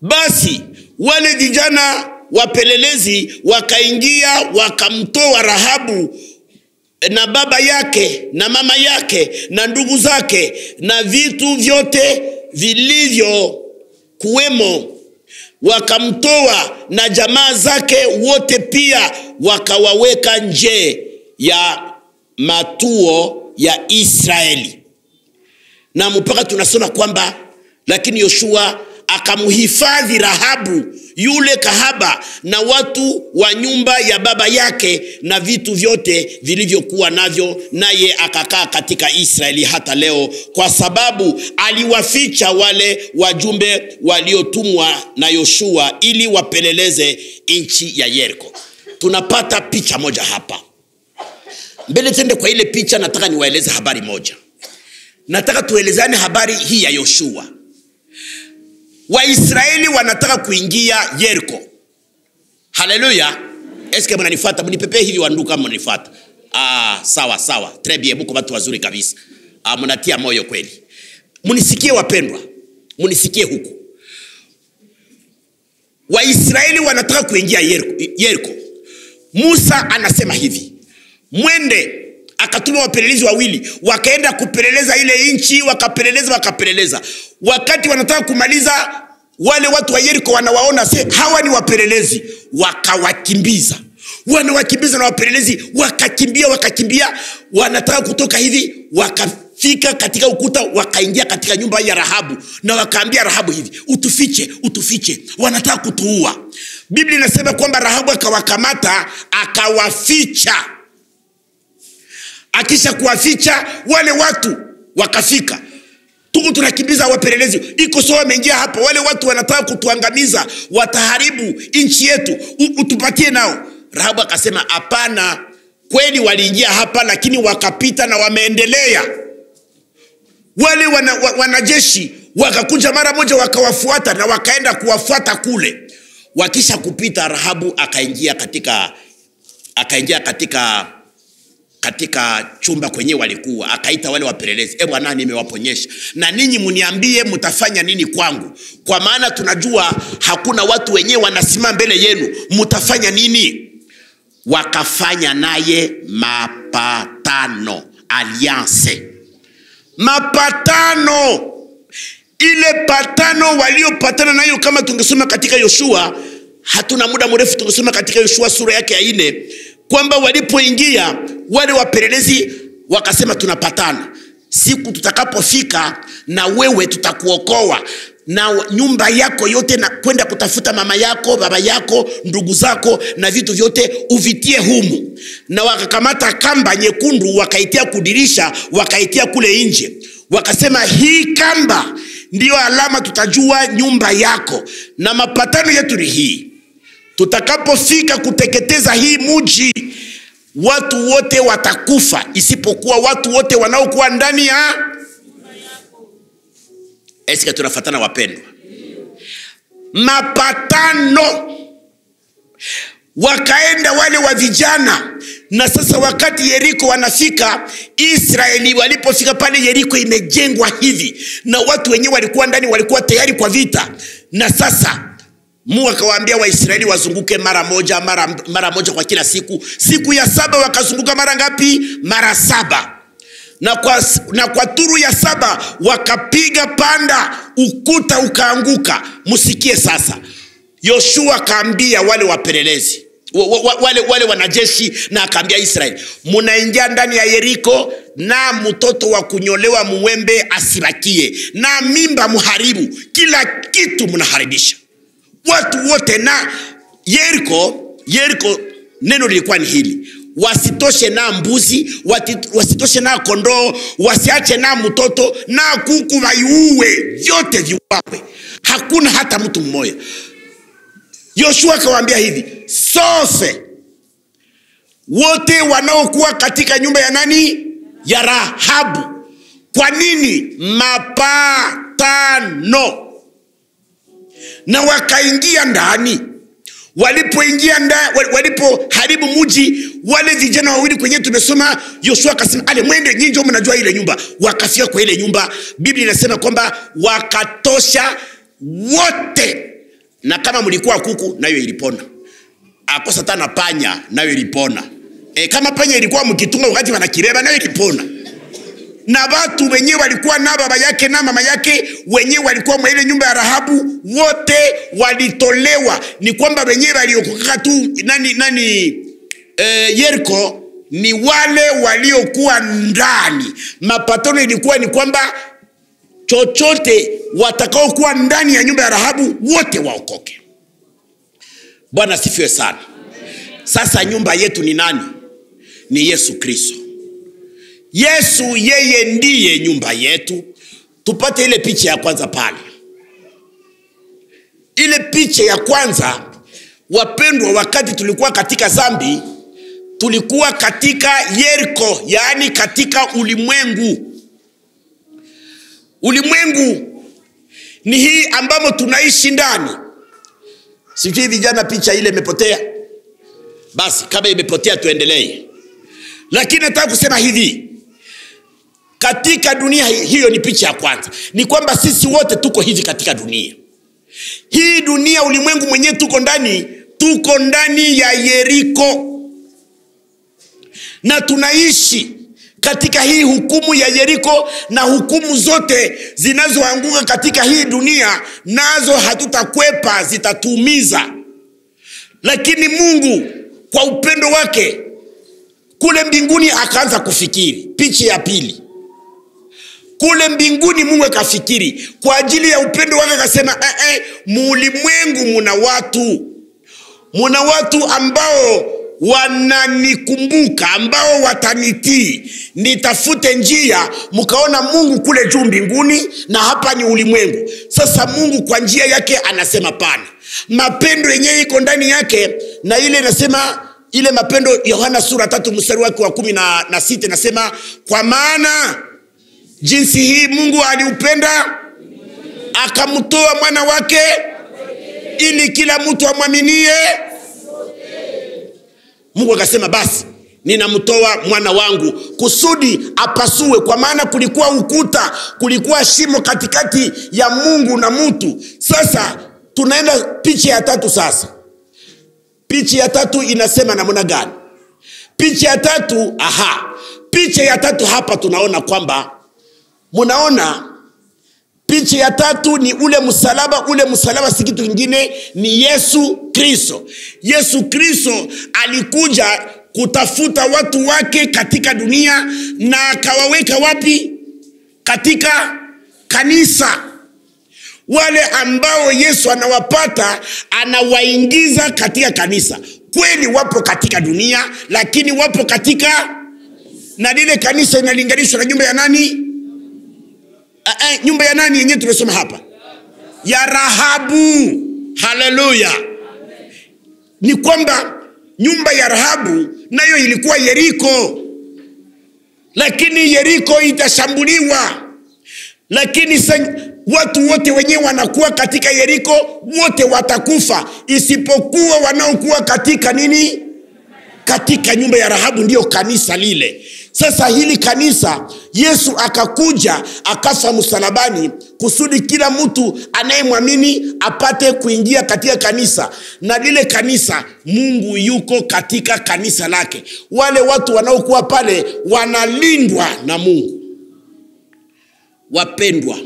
Basi wale vijana wapelelezi wakaingia, wakamtoa Rahabu na baba yake na mama yake na ndugu zake na vitu vyote vilivyo kuwemo, wakamtoa na jamaa zake wote pia, wakawaweka nje ya matuo ya Israeli. Na mpaka tunasoma kwamba lakini Yoshua akamhifadhi Rahabu yule kahaba na watu wa nyumba ya baba yake na vitu vyote vilivyokuwa navyo, naye akakaa katika Israeli hata leo, kwa sababu aliwaficha wale wajumbe waliotumwa na Yoshua ili wapeleleze nchi ya Yeriko. Tunapata picha moja hapa. Mbele tende kwa ile picha, nataka niwaeleze habari moja. Nataka tuelezane habari hii ya Yoshua. Waisraeli wanataka kuingia Yeriko. Haleluya. Eske mnanifuata? Mnipepe hivi wanduka kama mnanifuata. Sawa sawa. Très bien, mko watu wazuri kabisa. Mnatia moyo kweli. Mnisikie wapendwa. Mnisikie huku. Waisraeli wanataka kuingia Yeriko. Musa anasema hivi. Mwende. Akatuma wapelelezi wawili, wakaenda kupeleleza ile nchi, wakapeleleza. Wakati wanataka kumaliza, wale watu wa Yeriko wanawaona, hawa ni wapelelezi, wakawakimbiza. Wanawakimbiza na wapelelezi wakakimbia, wanataka kutoka hivi, wakafika katika ukuta, wakaingia katika nyumba ya Rahabu na wakaambia Rahabu hivi, utufiche, wanataka kutuua. Biblia inasema kwamba Rahabu akawakamata, akawaficha. Akisha kuwaficha, wale watu wakafika. Tuko tunakimbiza wapelelezi. Iko sawa, wameingia hapa. Wale watu wanataka kutuangamiza, wataharibu nchi yetu. Utupatie nao. Rahabu akasema hapana, kweli waliingia hapa lakini wakapita na wameendelea. Wale wanajeshi wakakuja mara moja, wakawafuata na wakaenda kuwafuata kule. Wakisha kupita, Rahabu akaingia katika chumba kwenye walikuwa, akaita wale wapelelezi. Bwana, nimewaponyesha, na ninyi mniambie mtafanya nini kwangu, kwa maana tunajua hakuna watu wenyewe wanasimama mbele yenu, mtafanya nini? Wakafanya naye mapatano, alliance. Mapatano. Ile patano waliopatana nayo, kama tungesoma katika Yoshua, hatuna muda mrefu, tungesoma katika Yoshua sura yake ya 4, kwamba walipoingia wale wapelelezi wakasema tunapatana, siku tutakapofika na wewe tutakuokoa na nyumba yako yote, na kwenda kutafuta mama yako, baba yako, ndugu zako na vitu vyote uvitie humu. Na wakakamata kamba nyekundu, wakaitia kudirisha, wakaitia kule nje, wakasema hii kamba ndio alama tutajua nyumba yako. Na mapatano yetu ni hii: tutakapofika kuteketeza hii mji, watu wote watakufa isipokuwa watu wote wanaokuwa ndani ya nyumba yako. Eske tunafuatana wapendwa? Mapatano. Wakaenda wale wa vijana, na sasa wakati Yeriko wanafika, Israeli walipofika pale, Yeriko imejengwa hivi na watu wenyewe walikuwa ndani, walikuwa tayari kwa vita. Na sasa Mungu akawaambia Waisraeli wazunguke mara moja kwa kila siku. Siku ya 7 wakazunguka mara ngapi? Mara 7. Na kwa turu ya 7 wakapiga panda, ukuta ukaanguka. Musikie sasa. Yoshua akaambia wale wapelelezi, wale wanajeshi, na akaambia Israeli, munaingia ndani ya Yeriko, na mtoto wa kunyolewa muwembe asibakie, na mimba muharibu, kila kitu munaharibisha. Watu wote na Yeriko neno lilikuwa ni hili: wasitoshe na mbuzi, wasitoshe na kondoo, wasiache na mtoto na kuku, waiue vyote viwawe, hakuna hata mtu mmoja. Yoshua akawaambia hivi: sofe wote wanaokuwa katika nyumba ya nani? Ya Rahabu. Kwa nini? Mapatano. Na wakaingia ndani. Walipoingia ndani, walipoharibu mji, wale vijana wawili kwenye tumesoma, Yoshua akasema, ale mwende nyinyi ndio mnajua ile nyumba. Wakafika kwa ile nyumba, Biblia inasema kwamba wakatosha wote. Na kama mlikuwa kuku, nayo ilipona. Akosa tana panya, nayo ilipona. Kama panya ilikuwa mkitunga wakati wanakireba, nayo ilipona. Na watu wenyewe walikuwa na baba yake na mama yake, wenyewe walikuwa mwa ile nyumba ya Rahabu, wote walitolewa. Ni kwamba wenyewe waliokoka tu Yeriko ni wale waliokuwa ndani. Mapatano ilikuwa ni kwamba chochote watakao kuwa ndani ya nyumba ya Rahabu wote waokoke. Bwana sifiwe sana. Sasa nyumba yetu ni nani? Ni Yesu Kristo. Yesu yeye ndiye nyumba yetu. Tupate ile picha ya kwanza pale. Ile picha ya kwanza, wapendwa, wakati tulikuwa katika dhambi, tulikuwa katika Yeriko, yaani katika ulimwengu. Ulimwengu ni hii ambamo tunaishi ndani. Sijui vijana picha ile imepotea. Basi kama imepotea tuendelee. Lakini nataka kusema hivi: katika dunia hiyo ni picha ya kwanza. Ni kwamba sisi wote tuko hivi katika dunia. Hii dunia, ulimwengu mwenyewe tuko ndani ya Yeriko. Na tunaishi katika hii hukumu ya Yeriko, na hukumu zote zinazoanguka katika hii dunia nazo hatutakwepa, zitatuumiza. Lakini Mungu kwa upendo wake kule mbinguni akaanza kufikiri. Picha ya pili. Kule mbinguni Mungu akafikiri kwa ajili ya upendo wake, akasema muulimwengu muna watu ambao wananikumbuka, ambao watanitii. Nitafute njia, mkaona Mungu kule juu mbinguni na hapa ni ulimwengu. Sasa Mungu kwa njia yake anasema pana. Mapendo yenyewe iko ndani yake, na ile nasema ile mapendo, Yohana sura 3 mstari wake wa 16 nasema, kwa maana jinsi hii Mungu aliupenda akamtoa mwana wake ili kila mtu amwaminie. Mungu akasema basi ninamtoa mwana wangu kusudi apasue, kwa maana kulikuwa ukuta, kulikuwa shimo katikati ya Mungu na mtu. Sasa tunaenda picha ya tatu. Sasa picha ya tatu inasema namna gani? Picha ya tatu hapa tunaona kwamba, munaona Picha ya tatu ni ule msalaba. Ule msalaba si kitu kingine, ni Yesu Kristo. Yesu Kristo alikuja kutafuta watu wake katika dunia, na akawaweka wapi? Katika kanisa. Wale ambao Yesu anawapata, anawaingiza katika kanisa. Kweli wapo katika dunia, lakini wapo katika, na lile kanisa inalinganishwa na nyumba ya nani? Nyumba ya nani yenyewe tumesoma hapa? Ya Rahabu. Haleluya. Ni kwamba nyumba ya Rahabu nayo ilikuwa Yeriko, lakini Yeriko itashambuliwa. Lakini watu wote wenyewe wanakuwa katika Yeriko, wote watakufa, isipokuwa wanaokuwa katika nini? Katika nyumba ya Rahabu, ndio kanisa lile. Sasa hili kanisa, Yesu akakuja akafa msalabani kusudi kila mtu anayemwamini apate kuingia katika kanisa. Na lile kanisa, Mungu yuko katika kanisa lake. Wale watu wanaokuwa pale wanalindwa na Mungu. Wapendwa,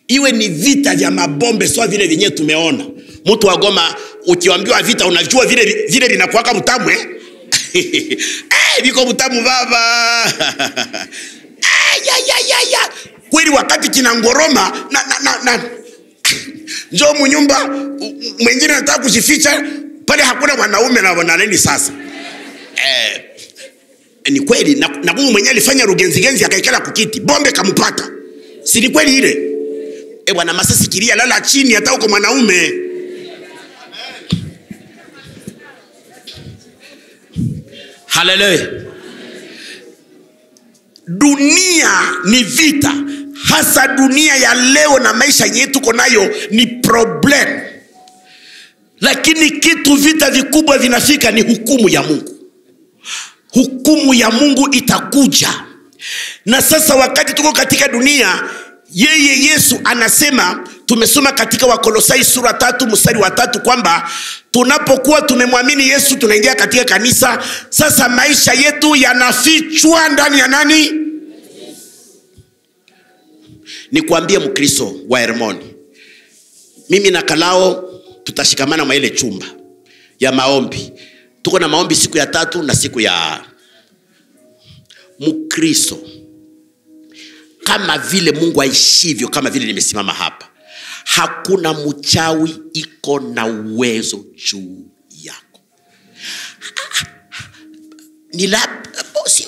iwe ni vita vya mabombe sawa vile vyenyewe tumeona. Mtu wa Goma ukiambiwa vita, unajua vile vinakuwa mtamu viko mtamu baba. Kweli wakati kinangoroma na njoo mnyumba mwingine anataka kujificha pale, hakuna wanaume na wananeni. Sasa ni kweli, na Mungu mwenyewe alifanya rugenzi akaikala kukiti, bombe kampata. Si ni kweli ile? Bwana masasi kilia lala chini hata uko mwanaume. Haleluya. Dunia ni vita, hasa dunia ya leo na maisha yetu tuko nayo ni problem. Lakini kitu vita vikubwa vinafika ni hukumu ya Mungu. Hukumu ya Mungu itakuja. Na sasa wakati tuko katika dunia, yeye Yesu anasema, tumesoma katika Wakolosai sura 3 mstari wa 3 kwamba tunapokuwa tumemwamini Yesu tunaingia katika kanisa. Sasa maisha yetu yanafichwa ndani ya nani? Nikwambie Mkristo wa Hermoni, mimi na Kalao tutashikamana mwa ile chumba ya maombi. Tuko na maombi siku ya 3 na siku ya Mkristo. Kama vile Mungu aishivyo, kama vile nimesimama hapa, hakuna mchawi iko na uwezo juu yako.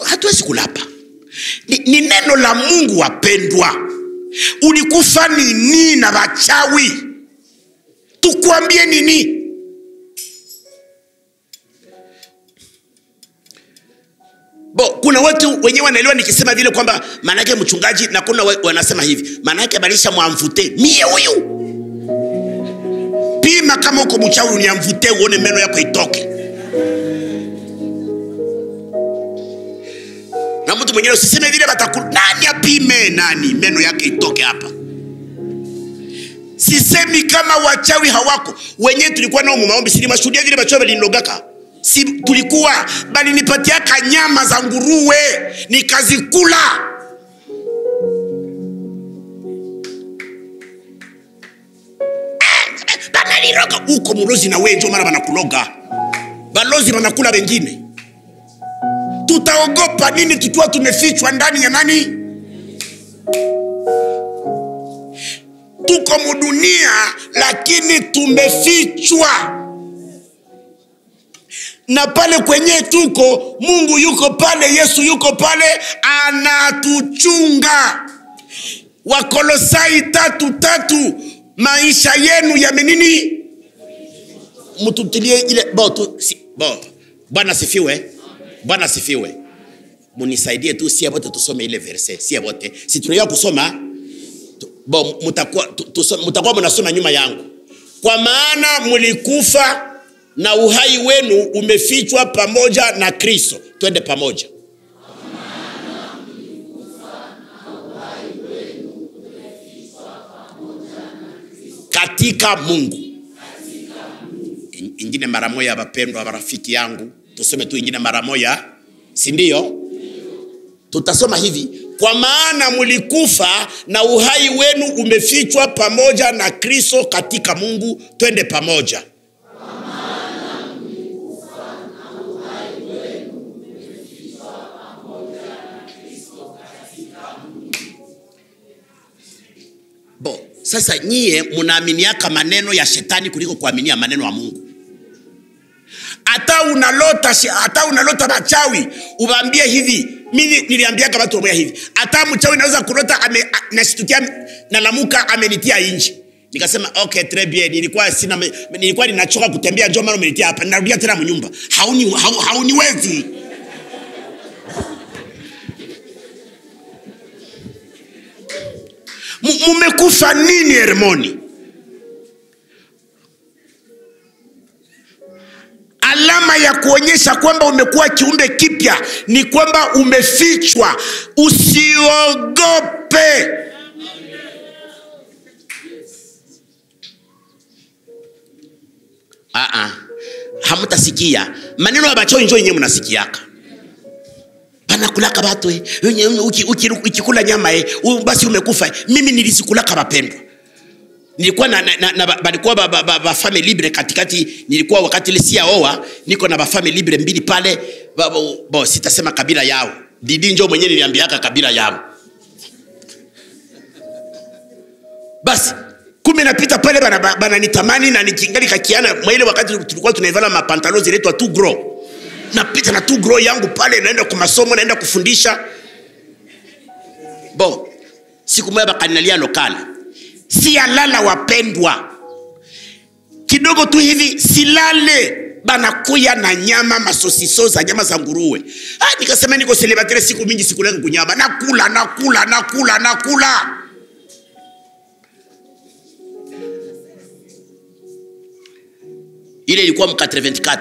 Hatuwezi kulapa. Ni neno la Mungu wapendwa. Ulikufa nini na wachawi? Tukuambie nini? Kuna watu wenyewe wanaelewa nikisema vile kwamba maana yake mchungaji, na kuna wanasema hivi maana yake balisha mwamvute mie huyu. Pima kama uko mchawi uniamvute uone meno yako itoke. Na mtu mwingine usiseme vile nani apime nani meno yake itoke hapa. Sisemi kama wachawi hawako. Wenyewe tulikuwa nao maombi, si mashuhudia vile wachawi walinogaka. Si tulikuwa, bali nipatia kanyama za nguruwe nikazikula. Banaliroga uko mulozi na wenjo mara banakuloga. Balozi banakula wengine. Tutaogopa nini tukiwa tumefichwa ndani ya nani? Tuko mudunia lakini tumefichwa. Na pale kwenye tuko, Mungu yuko pale, Yesu yuko pale, anatuchunga. Wakolosai 3:3, maisha yenu yamenini? Mtutilie ile Bwana sifiwe. Bwana sifiwe. Munisaidie tu si abote tusome ile verse. Si abote. Si tunajua kusoma, mtakuwa mnasoma nyuma yangu. Kwa maana mlikufa na uhai wenu umefichwa pamoja na Kristo. Twende pamoja. Katika Mungu. Ingine mara moja wapendwa marafiki yangu. Tusome tu ingine mara moja. Si ndio? Tutasoma hivi. kwa maana mlikufa na uhai wenu umefichwa pamoja na Kristo katika Mungu. Twende pamoja. Sasa nyie munaaminiaka maneno ya shetani kuliko kuaminia maneno ya Mungu. Hata unalota machawi, ubaambie hivi. Mimi niliambiaka watu wao hivi. Hata mchawi naweza kulota nashtukia nalamuka amenitia inji. Nikasema okay, très bien. Nilikuwa ninachoka kutembea, njoo mara umenitia hapa. Narudia tena mnyumba. Hauniwezi. Mumekufa nini Hermoni? Alama ya kuonyesha kwamba umekuwa kiumbe kipya ni kwamba umefichwa. Usiogope. Hamutasikia maneno ya bacho njoo yenyewe mnasikiaka. Banakulaka batu ukikula nyama basi umekufa. Mimi nilisikulaka bapendwa. Nilikuwa balikuwa ba family libre katikati. Nilikuwa wakati ile siaoa niko na ba family libre mbili pale. Sitasema kabila yao. Didi njoo mwenyewe niliambiaka kabila yao. Basi kumbe napita pale bana nitamani na nikingali kakiana. Mwaile wakati tulikuwa tunaivala mapantalo ziletwa tu gros. Napita na tu gros yangu pale, naenda kwa masomo, naenda kufundisha. Siku moja bakaninalia lokali. Sialala wapendwa. Kidogo tu hivi silale. Banakuya na nyama, masosiso za nyama za nguruwe. Nikasema niko célibataire siku mingi sikula kunyama. Nakula. Ile ilikuwa 84.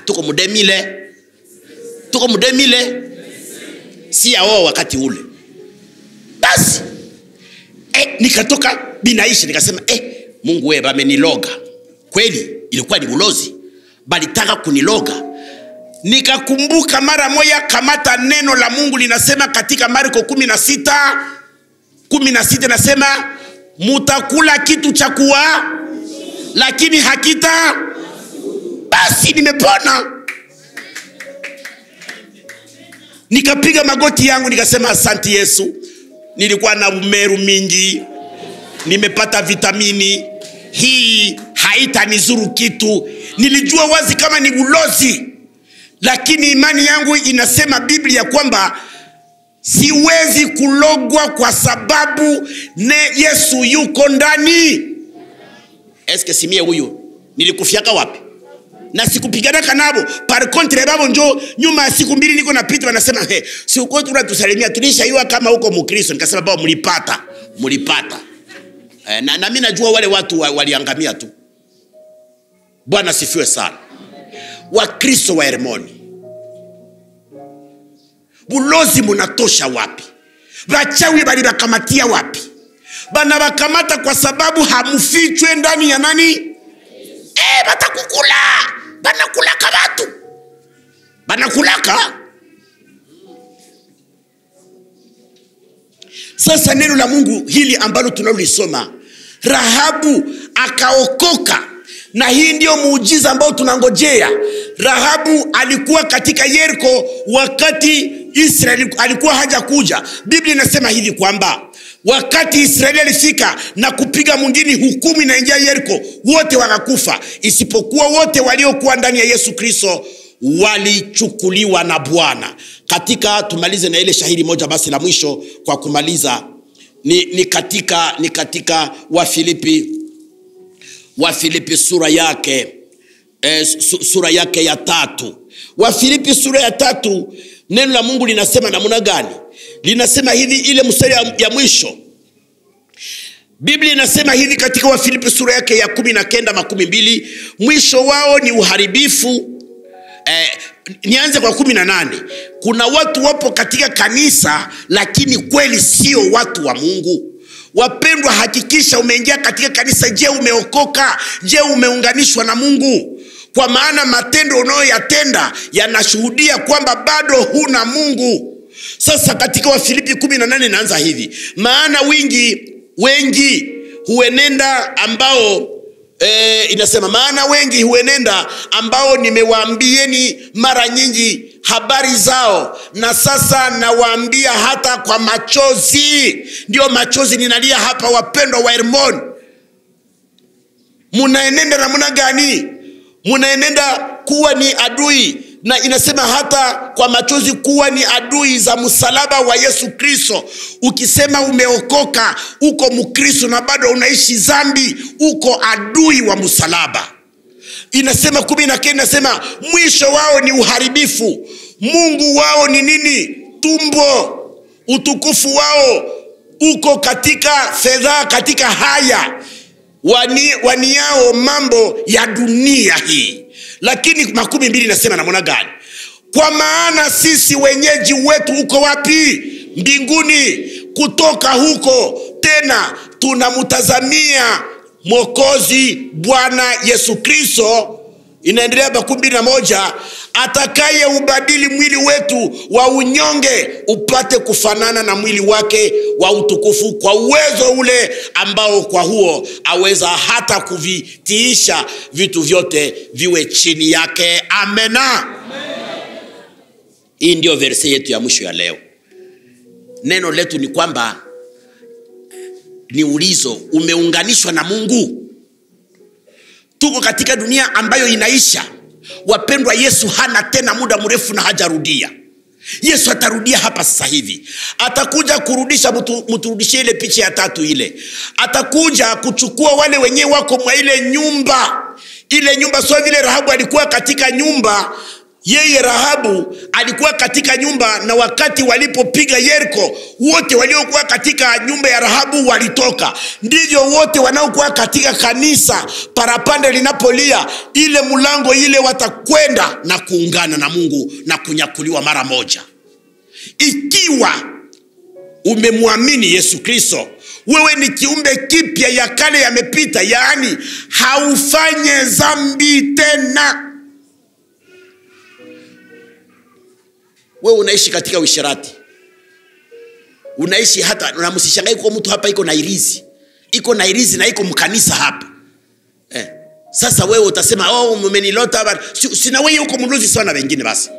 Tuko mu 2000. Si yao wakati ule. Basi nikatoka binaishi, nikasema Mungu wewe bameniloga. Kweli ilikuwa ni ulozi. Balitaka kuniloga. Nikakumbuka mara moja, kamata neno la Mungu linasema katika Marko 16 nasema mutakula kitu cha kuwa lakini hakita. Basi nimepona. Nikapiga magoti yangu nikasema asante Yesu. Nilikuwa na umeru mingi. Nimepata vitamini. Hii haitanizuru kitu. Nilijua wazi kama ni ulozi. Lakini imani yangu inasema Biblia kwamba siwezi kulogwa kwa sababu Yesu yuko ndani. Eske simie huyu nilikufiaka wapi? Na sikupigana kanabo. Par contre babo njoo nyuma ya siku mbili niko napita wanasema si uko tunatusalimia tulishaiwa kama huko Mkristo. Nikasema babo mlipata. Na mimi najua wale watu waliangamia tu. Bwana sifiwe sana. Wakristo wa Hermoni, bulozi munatosha wapi? Bachawi bali bakamatia wapi? Bana bakamata kwa sababu hamufichwe ndani ya nani? Batakukula. Banakulaka watu. Banakulaka. Sasa neno la Mungu hili ambalo tunalolisoma, Rahabu akaokoka. Na hii ndio muujiza ambao tunangojea. Rahabu alikuwa katika Yeriko wakati Israeli alikuwa haja kuja. Biblia inasema hivi kwamba wakati Israeli alifika na kupiga mwingine, hukumu inaingia Yeriko, wote wakakufa isipokuwa wote waliokuwa ndani ya Yesu Kristo walichukuliwa na Bwana. Katika tumalize na ile shahidi moja basi la mwisho kwa kumaliza ni katika Wafilipi sura yake ya 3. Wafilipi sura ya 3, neno la Mungu linasema namna gani? Linasema hivi, ile mstari ya mwisho. Biblia inasema hivi katika Wafilipi sura yake ya 19:12, mwisho wao ni uharibifu. Nianze kwa 18. Kuna watu wapo katika kanisa lakini kweli sio watu wa Mungu. Wapendwa, hakikisha umeingia katika kanisa. Je, umeokoka? Je, umeunganishwa na Mungu? kwa maana matendo unayoyatenda yanashuhudia kwamba bado huna Mungu. Sasa katika Wafilipi 18 naanza hivi: maana wengi huenenda ambao inasema, maana wengi huenenda ambao nimewaambieni mara nyingi habari zao, na sasa nawaambia hata kwa machozi. Ndio machozi ninalia hapa, wapendwa wa Hermon. Munaenenda namna gani? Munaenenda kuwa ni adui, na inasema hata kwa machozi kuwa ni adui za msalaba wa Yesu Kristo. Ukisema umeokoka, uko Mkristo na bado unaishi dhambi, uko adui wa msalaba. Inasema 19, inasema mwisho wao ni uharibifu, Mungu wao ni nini? Tumbo. Utukufu wao uko katika fedha, katika haya waniao mambo ya dunia hii. Lakini 20 inasema namna gani? Kwa maana sisi wenyeji wetu uko wapi? Mbinguni. Kutoka huko tena tunamtazamia Mwokozi Bwana Yesu Kristo. Inaendelea 21, atakaye ubadili mwili wetu wa unyonge upate kufanana na mwili wake wa utukufu, kwa uwezo ule ambao kwa huo aweza hata kuvitiisha vitu vyote viwe chini yake. Amena. Hii ndio verse yetu ya mwisho ya leo. Neno letu ni kwamba ni ulizo, umeunganishwa na Mungu? Tuko katika dunia ambayo inaisha. Wapendwa, Yesu hana tena muda mrefu na hajarudia. Yesu atarudia hapa sasa hivi. Atakuja kurudisha, mturudishie ile picha ya 3 ile. Atakuja kuchukua wale wenyewe wako mwa ile nyumba. Ile nyumba sio vile Rahabu alikuwa katika nyumba. Yeye Rahabu alikuwa katika nyumba, na wakati walipopiga Yeriko, wote waliokuwa katika nyumba ya Rahabu walitoka. Ndivyo wote wanaokuwa katika kanisa, parapanda linapolia, ile mlango ile watakwenda na kuungana na Mungu na kunyakuliwa mara moja. Ikiwa umemwamini Yesu Kristo, wewe ni kiumbe kipya, ya kale yamepita, yaani haufanye dhambi tena. Wewe unaishi katika uasherati, unaishi hata, na msishangae kwa mtu hapa iko na irizi na iko mkanisa hapa. Sasa wewe utasema mmenilota hapa, sina wewe uko mruzi sana wengine. Basi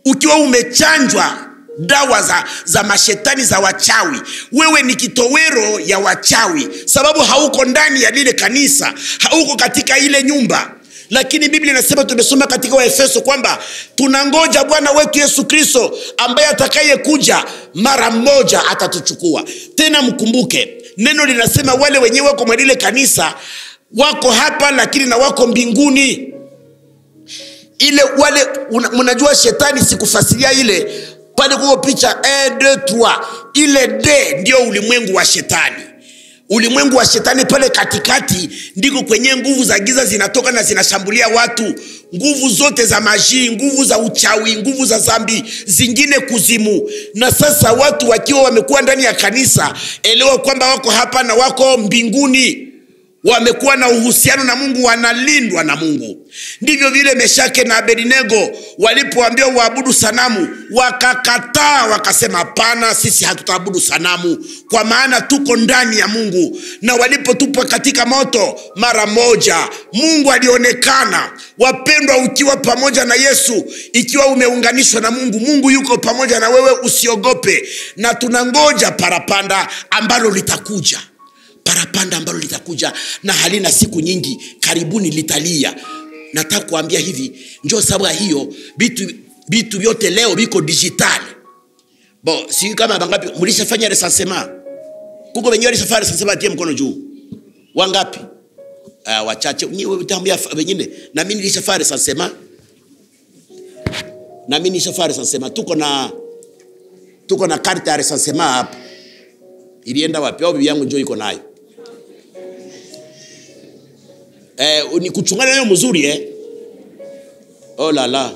ukiwa umechanjwa dawa za mashetani za wachawi, wewe ni kitowero ya wachawi, sababu hauko ndani ya lile kanisa, hauko katika ile nyumba. Lakini Biblia inasema, tumesoma katika Waefeso kwamba tunangoja Bwana wetu Yesu Kristo, ambaye atakaye kuja mara moja atatuchukua. Tena mkumbuke neno linasema wale wenyewe wako mwa lile kanisa wako hapa, lakini na wako mbinguni. Ile wale mnajua shetani, sikufasiria ile pale kwa picha 1 2 3, ile D ndio ulimwengu wa shetani. Ulimwengu wa shetani pale katikati ndiko kwenye nguvu za giza zinatoka na zinashambulia watu. Nguvu zote za maji, nguvu za uchawi, nguvu za dhambi, zingine kuzimu. Na sasa watu wakiwa wamekuwa ndani ya kanisa, elewa kwamba wako hapa na wako mbinguni. Wamekuwa na uhusiano na Mungu, wanalindwa na Mungu. Ndivyo vile Meshake na Abednego walipoambiwa waabudu sanamu, wakakataa, wakasema hapana, sisi hatutaabudu sanamu, kwa maana tuko ndani ya Mungu. Na walipotupwa katika moto, mara moja Mungu alionekana. Wapendwa, ukiwa pamoja na Yesu, ikiwa umeunganishwa na Mungu, Mungu yuko pamoja na wewe, usiogope. Na tunangoja parapanda ambalo litakuja. Parapanda ambalo litakuja na halina siku nyingi, karibuni litalia. Nataka kuambia hivi, njoo sababu hiyo vitu vyote leo biko digital. Si kama bangapi mlishafanya recensement? Kuko wenyewe walishafanya recensement, tie mkono juu. Wangapi? Wachache. Ni utambia wengine. Na mimi nilishafanya recensement. Tuko na carte ya recensement hapa. Ilienda wapi? Bibi yangu njoo iko nayo. Ni kuchungana nayo mzuri Oh la la.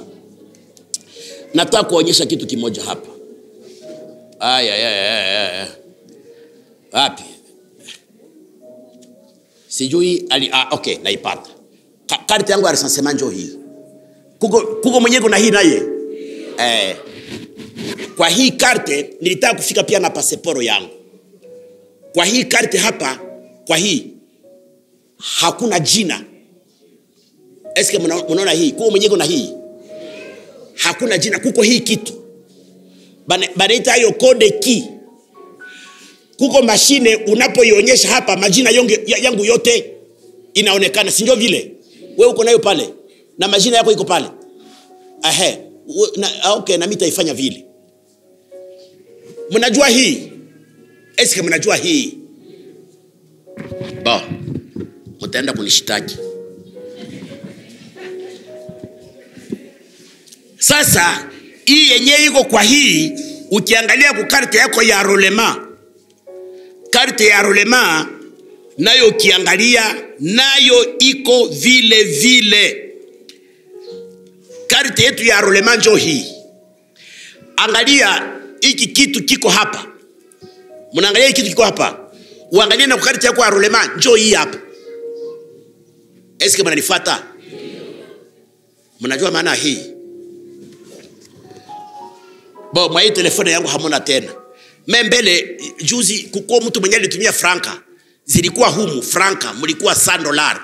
Nataka kuonyesha kitu kimoja hapa. Wapi? Sijui okay, naipata. Karte yangu ya recensement njoo hii. Kuko mwenye kuna hii naye. Kwa hii karte nilitaka kufika pia na pasiporo yangu. Kwa hii karte hapa, kwa hii hakuna jina. Eske mnaona hii? Kuko mwenye kuna hii. Hakuna jina, kuko hii kitu. Banaita hiyo code key. Kuko mashine unapoionyesha hapa majina yangu yote inaonekana, si ndio vile? Wewe uko nayo pale na majina yako iko pale. Okay, na mimi nitaifanya vile. Mnajua hii? Eske mnajua hii? Mtaenda kunishitaki. Sasa hii yenyewe iko kwa hii, ukiangalia kwa karte yako ya rolema. Karte ya rolema nayo ukiangalia nayo iko vile vile. Karte yetu ya rolema njoo hii. Angalia hiki kitu kiko hapa. Mnaangalia hiki kitu kiko hapa. Uangalie na karte yako ya rolema njoo hii hapa. Eske mnanifuata? Mnajua maana hii? Mwa hii telefone yangu hamuna tena. Mbele juzi kuko mtu mwenye alitumia franka. Zilikuwa humu franka, mlikuwa $100.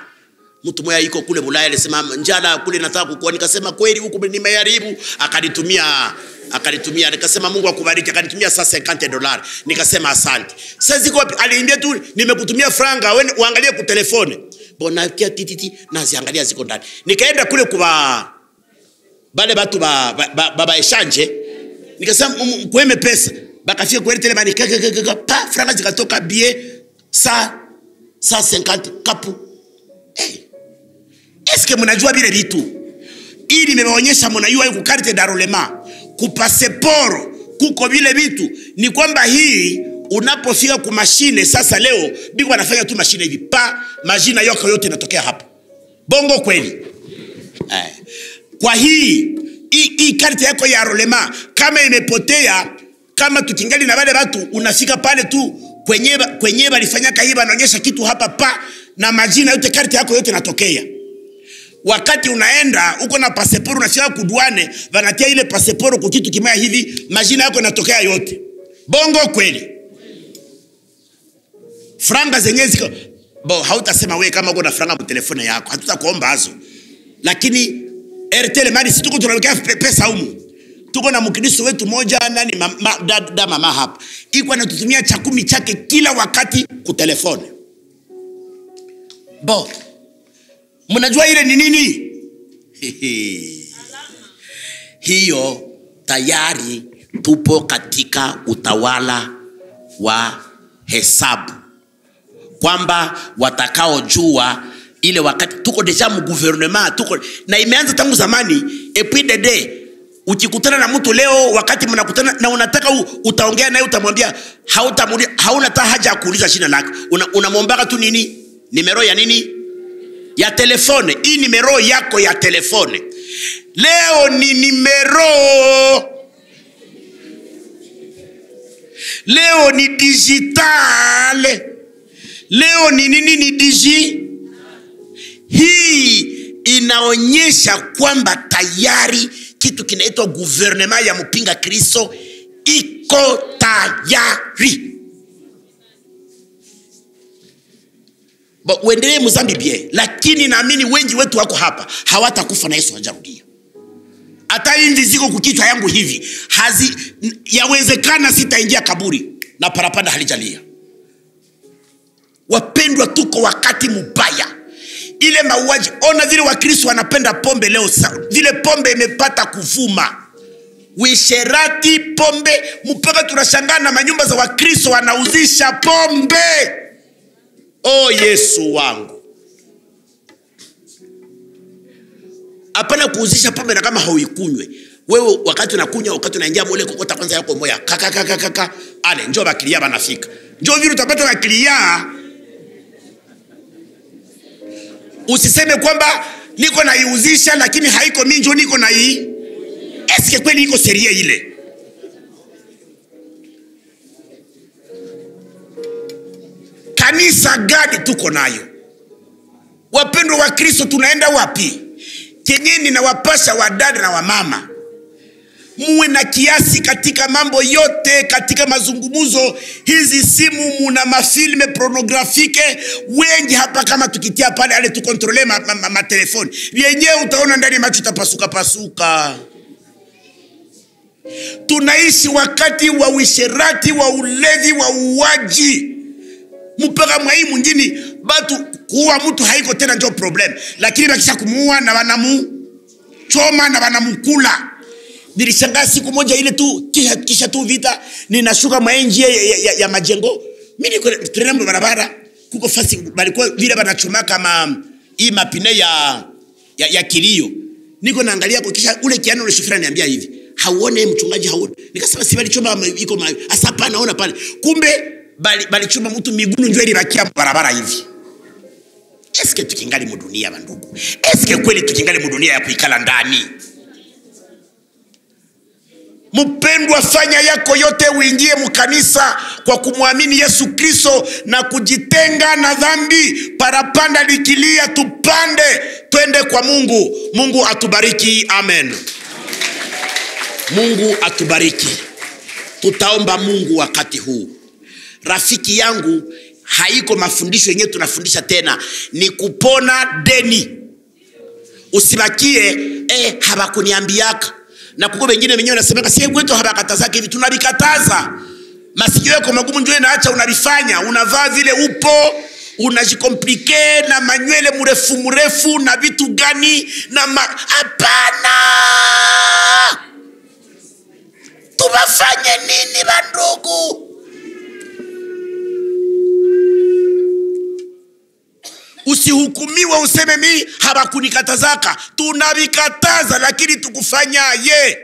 Mtu mmoja yuko kule Bulaya alisema njala kule nataka kukua, nikasema kweli huko nimeharibu, akanitumia nikasema Mungu akubariki, akanitumia sasa $50. Nikasema asante. Sasa ziko wapi? Aliniambia tu nimekutumia franka, wewe uangalie kwa telefone. Bona kia tititi na ziangalia ziko ndani. Nikaenda kule kwa bale watu baba exchange. Nikasema kweme pesa. Bakafia kweli telemani pa franka zikatoka bie 150 kapu. Eske mnajua vile vitu? Ili nimewaonyesha mnajua yuko karte darolema, ku passport, kuko vile vitu. Ni kwamba hii unapofika ku mashine sasa leo biko wanafanya tu mashine hivi pa majina yako yote yanatokea hapa. Bongo kweli. Kwa hii karte yako ya rolema kama imepotea, kama tukingali na wale watu unafika pale tu kwenye walifanyaka hii wanaonyesha kitu hapa pa na majina yote karte yako yote yanatokea. Wakati unaenda uko na pasiporo unafika kuduane wanatia ile pasiporo kwa kitu kimaya hivi majina yako yanatokea yote. Bongo kweli. Franga zenyewe ziko hautasema wewe kama uko na franga kwa telefone yako hatutakuomba hazo. Lakini Airtel mali si tuko tunaweka pesa humu. Tuko na mkristo wetu moja nani mama hapa. Iko anatutumia chakumi chake kila wakati ku telefone. Mnajua ile ni nini? Hiyo tayari tupo katika utawala wa hesabu. Kwamba watakaojua ile wakati tuko deja mu gouvernement tuko na imeanza tangu zamani. Epi dede ukikutana na mtu leo wakati mnakutana na unataka utaongea naye utamwambia hauna hata haja ya kuuliza jina lake. Unamwomba tu nini? Nimero ya nini? Ya telefone. Hii nimero yako ya telefone. Leo ni nimero. Leo ni digitale. Leo ni nini? Ni digi. Hii inaonyesha kwamba tayari kitu kinaitwa gouvernement ya mpinga Kristo iko tayari. Uendelee mzambi bie, lakini naamini wengi wetu wako hapa hawatakufa na Yesu hajarudia. Hata hivi ziko kukichwa yangu hivi, yawezekana sitaingia kaburi na parapanda halijalia. Wapendwa, tuko wakati mubaya. Ile mauaji, ona vile Wakristo wanapenda pombe leo vile pombe imepata kuvuma. Wisherati pombe, mpaka tunashangaa na manyumba za Wakristo wanauzisha pombe. Yesu wangu. Hapana kuuzisha pombe na kama hauikunywe. Wewe wakati unakunywa, wakati unaingia mole kokota kwanza yako moya. Kaka. Ale njoo bakilia banafika. Njoo vile utapata bakilia. Usiseme kwamba niko na iuzisha lakini haiko minjo niko na hii. Eske kweli iko seria ile? Kanisa gani tuko nayo? Wapendwa wa Kristo, tunaenda wapi? Kenyeni na wapasha wadada na wamama, muwe na kiasi katika mambo yote, katika mazungumuzo. Hizi simu muna mafilme pornografike wengi hapa, kama tukitia pale ale tukontrole telefoni yenyewe, utaona ndani macho tapasuka pasuka. Tunaishi wakati wa usherati, wa ulevi, wa uwaji. Mpaka mwai mwingine batu kuwa mtu haiko tena ndio problem, lakini bakisha kumuua na wanamu choma na wanamukula. Nilishangaa siku moja ile tu kisha tu vita, ninashuka mwenje ya majengo, mimi niko tena barabara, kuko fasi balikuwa vile banachoma kama hii mapine ya kilio. Niko naangalia kwa, kisha ule kiano ule shofera niambia hivi, hauone mchungaji, hauone? Nikasema si balichoma iko asapa, naona pale, kumbe balichoma mtu miguu ndio ilibakia barabara hivi. Eske tukingali mu dunia bandugu? Eske kweli tukingali mu dunia ya kuikala ndani? Mpendwa, fanya yako yote uingie mkanisa kwa kumwamini Yesu Kristo na kujitenga na dhambi. Parapanda likilia, tupande twende kwa Mungu. Mungu atubariki, amen. Mungu atubariki. Tutaomba Mungu wakati huu. Rafiki yangu, haiko mafundisho yenyewe tunafundisha tena, ni kupona deni. Usibakie habakuniambiaka. Na kuko wengine wenyewe wanasemeka si kwetu habakatazake hivi, tunabikataza. Masikio yako magumu ndio inaacha unalifanya, unavaa vile upo, unajikomplike na manywele mrefu na vitu gani na hapana. Tubafanye nini bandugu? Usihukumiwa useme mimi habakunikatazaka. Tunabikataza, lakini tukufanya ye.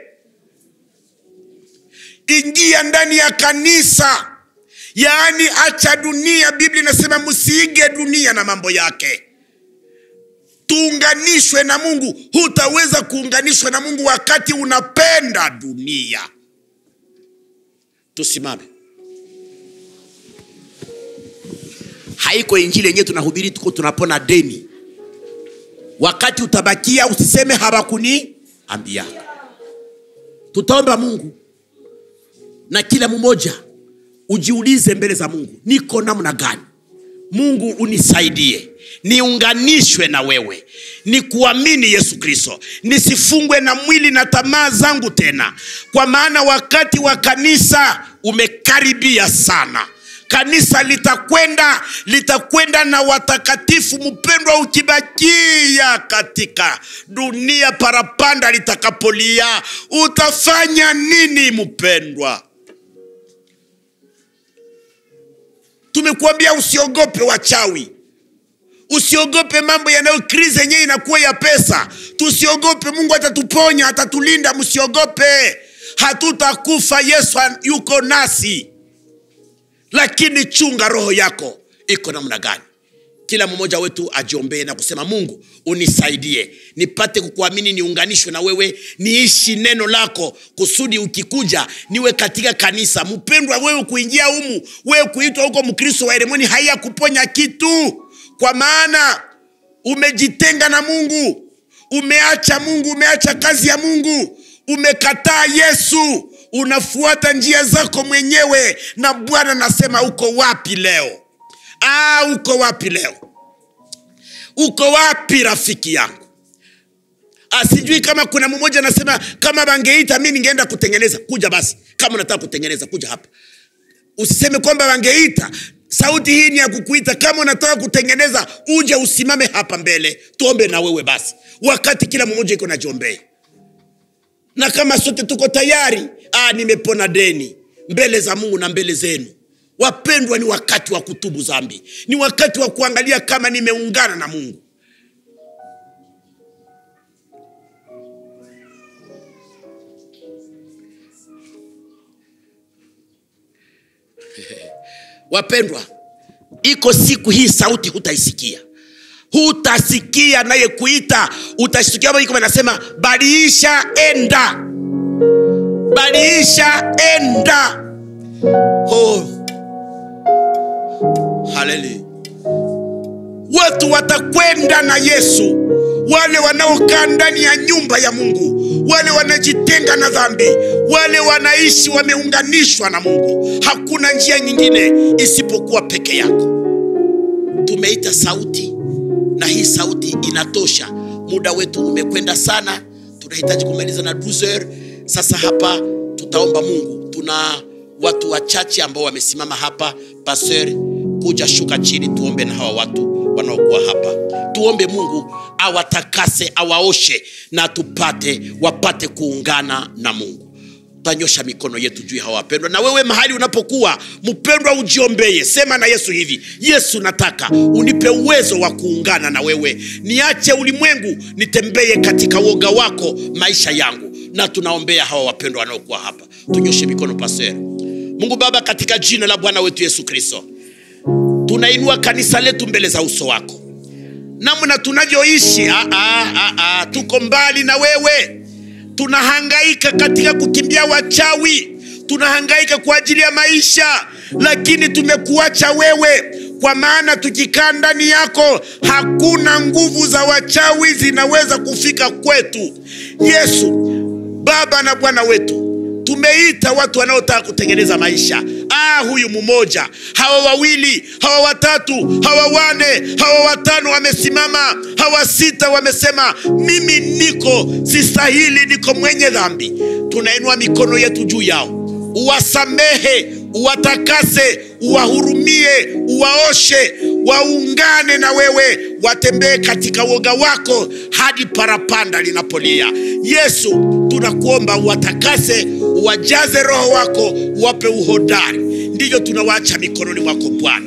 Ingia ndani ya kanisa, yaani acha dunia. Biblia inasema msiige dunia na mambo yake. Tuunganishwe na Mungu. Hutaweza kuunganishwa na Mungu wakati unapenda dunia. Tusimame. Haiko injili yenyewe tunahubiri tuko tunapona deni. Wakati utabakia usiseme habakuni ambia. Tutaomba Mungu, na kila mmoja ujiulize mbele za Mungu, niko namna gani? Mungu unisaidie, niunganishwe na wewe, ni kuamini Yesu Kristo, nisifungwe na mwili na tamaa zangu tena, kwa maana wakati wa kanisa umekaribia sana. Kanisa litakwenda na watakatifu. Mpendwa, ukibakia katika dunia parapanda litakapolia, utafanya nini mpendwa? Tumekuambia usiogope wachawi. Usiogope mambo yanayo krizi yenyewe inakuwa ya pesa. Tusiogope, Mungu atatuponya, atatulinda, msiogope. Hatutakufa, Yesu yuko nasi. Lakini chunga roho yako iko namna gani. Kila mmoja wetu ajiombee na kusema, Mungu unisaidie, nipate kukuamini, niunganishwe na wewe, niishi neno lako, kusudi ukikuja niwe katika kanisa. Mpendwa, wewe kuingia humu, wewe kuitwa huko Mkristo wa Elemoni haya kuponya kitu, kwa maana umejitenga na Mungu, umeacha Mungu, umeacha kazi ya Mungu, umekataa Yesu, unafuata njia zako mwenyewe. Na Bwana nasema, uko wapi leo? Uko wapi leo? Uko wapi rafiki yangu? Sijui kama kuna mmoja anasema kama bangeita mimi ningeenda kutengeneza. Kuja basi, kama unataka kutengeneza kuja hapa. Usiseme kwamba bangeita. Sauti hii ni ya kukuita. Kama unataka kutengeneza uje usimame hapa mbele, tuombe na wewe basi, wakati kila mmoja iko na jombe. Na kama sote tuko tayari, nimepona deni mbele za Mungu na mbele zenu. Wapendwa, ni wakati wa kutubu dhambi. Ni wakati wa kuangalia kama nimeungana na Mungu. Wapendwa, iko siku hii sauti hutaisikia. Hutasikia naye kuita, utasikia bali kama nasema badiisha enda. Badiisha enda. Hallelujah. watu watakwenda na Yesu, wale wanaokaa ndani ya nyumba ya Mungu, wale wanajitenga na dhambi, wale wanaishi wameunganishwa na Mungu. Hakuna njia nyingine isipokuwa peke yako. Tumeita sauti, na hii sauti inatosha. Muda wetu umekwenda sana, tunahitaji kumaliza na 12h. Sasa hapa tutaomba Mungu. Tuna watu wachache ambao wamesimama hapa. Pastor, kuja shuka chini tuombe na hawa watu wanaokuwa hapa. Tuombe Mungu awatakase, awaoshe na wapate kuungana na Mungu. Tanyosha mikono yetu juu ya hawa wapendwa. Na wewe mahali unapokuwa mpendwa, ujiombeye. Sema na Yesu hivi: Yesu, nataka unipe uwezo wa kuungana na wewe. Niache ulimwengu, nitembee katika woga wako maisha yangu. Na tunaombea hawa wapendwa wanaokuwa hapa. Tunyoshe mikono Pastor. Mungu Baba, katika jina la Bwana wetu Yesu Kristo, tunainua kanisa letu mbele za uso wako. Namna tunavyoishi, tuko mbali na wewe. Tunahangaika katika kukimbia wachawi, tunahangaika kwa ajili ya maisha, lakini tumekuacha wewe, kwa maana tukikaa ndani yako hakuna nguvu za wachawi zinaweza kufika kwetu. Yesu Baba na Bwana wetu, tumeita watu wanaotaka kutengeneza maisha. Huyu mmoja, hawa wawili, hawa watatu, hawa wane, hawa watano wamesimama, hawa sita wamesema mimi niko sistahili, niko mwenye dhambi. Tunainua mikono yetu juu yao. Uwasamehe, uwatakase, uwahurumie, uwaoshe, waungane na wewe, watembee katika woga wako hadi parapanda linapolia. Yesu, tunakuomba uwatakase, uwajaze roho wako, uwape uhodari. Ndivyo tunawaacha mikononi mwako Bwana.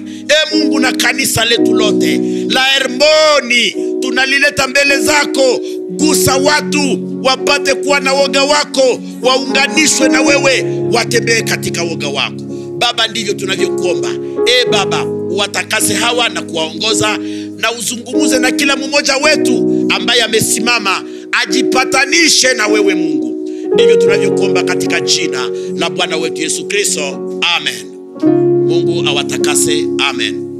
Mungu, na kanisa letu lote la Hermoni tunalileta mbele zako. Gusa watu wapate kuwa na woga wako, waunganishwe na wewe, watembee katika woga wako. Baba, ndivyo tunavyokuomba. Baba, uwatakase hawa na kuwaongoza, na uzungumuze na kila mmoja wetu ambaye amesimama, ajipatanishe na wewe Mungu. Ndivyo tunavyokuomba katika jina la Bwana wetu Yesu Kristo. Amen. Mungu awatakase. Amen.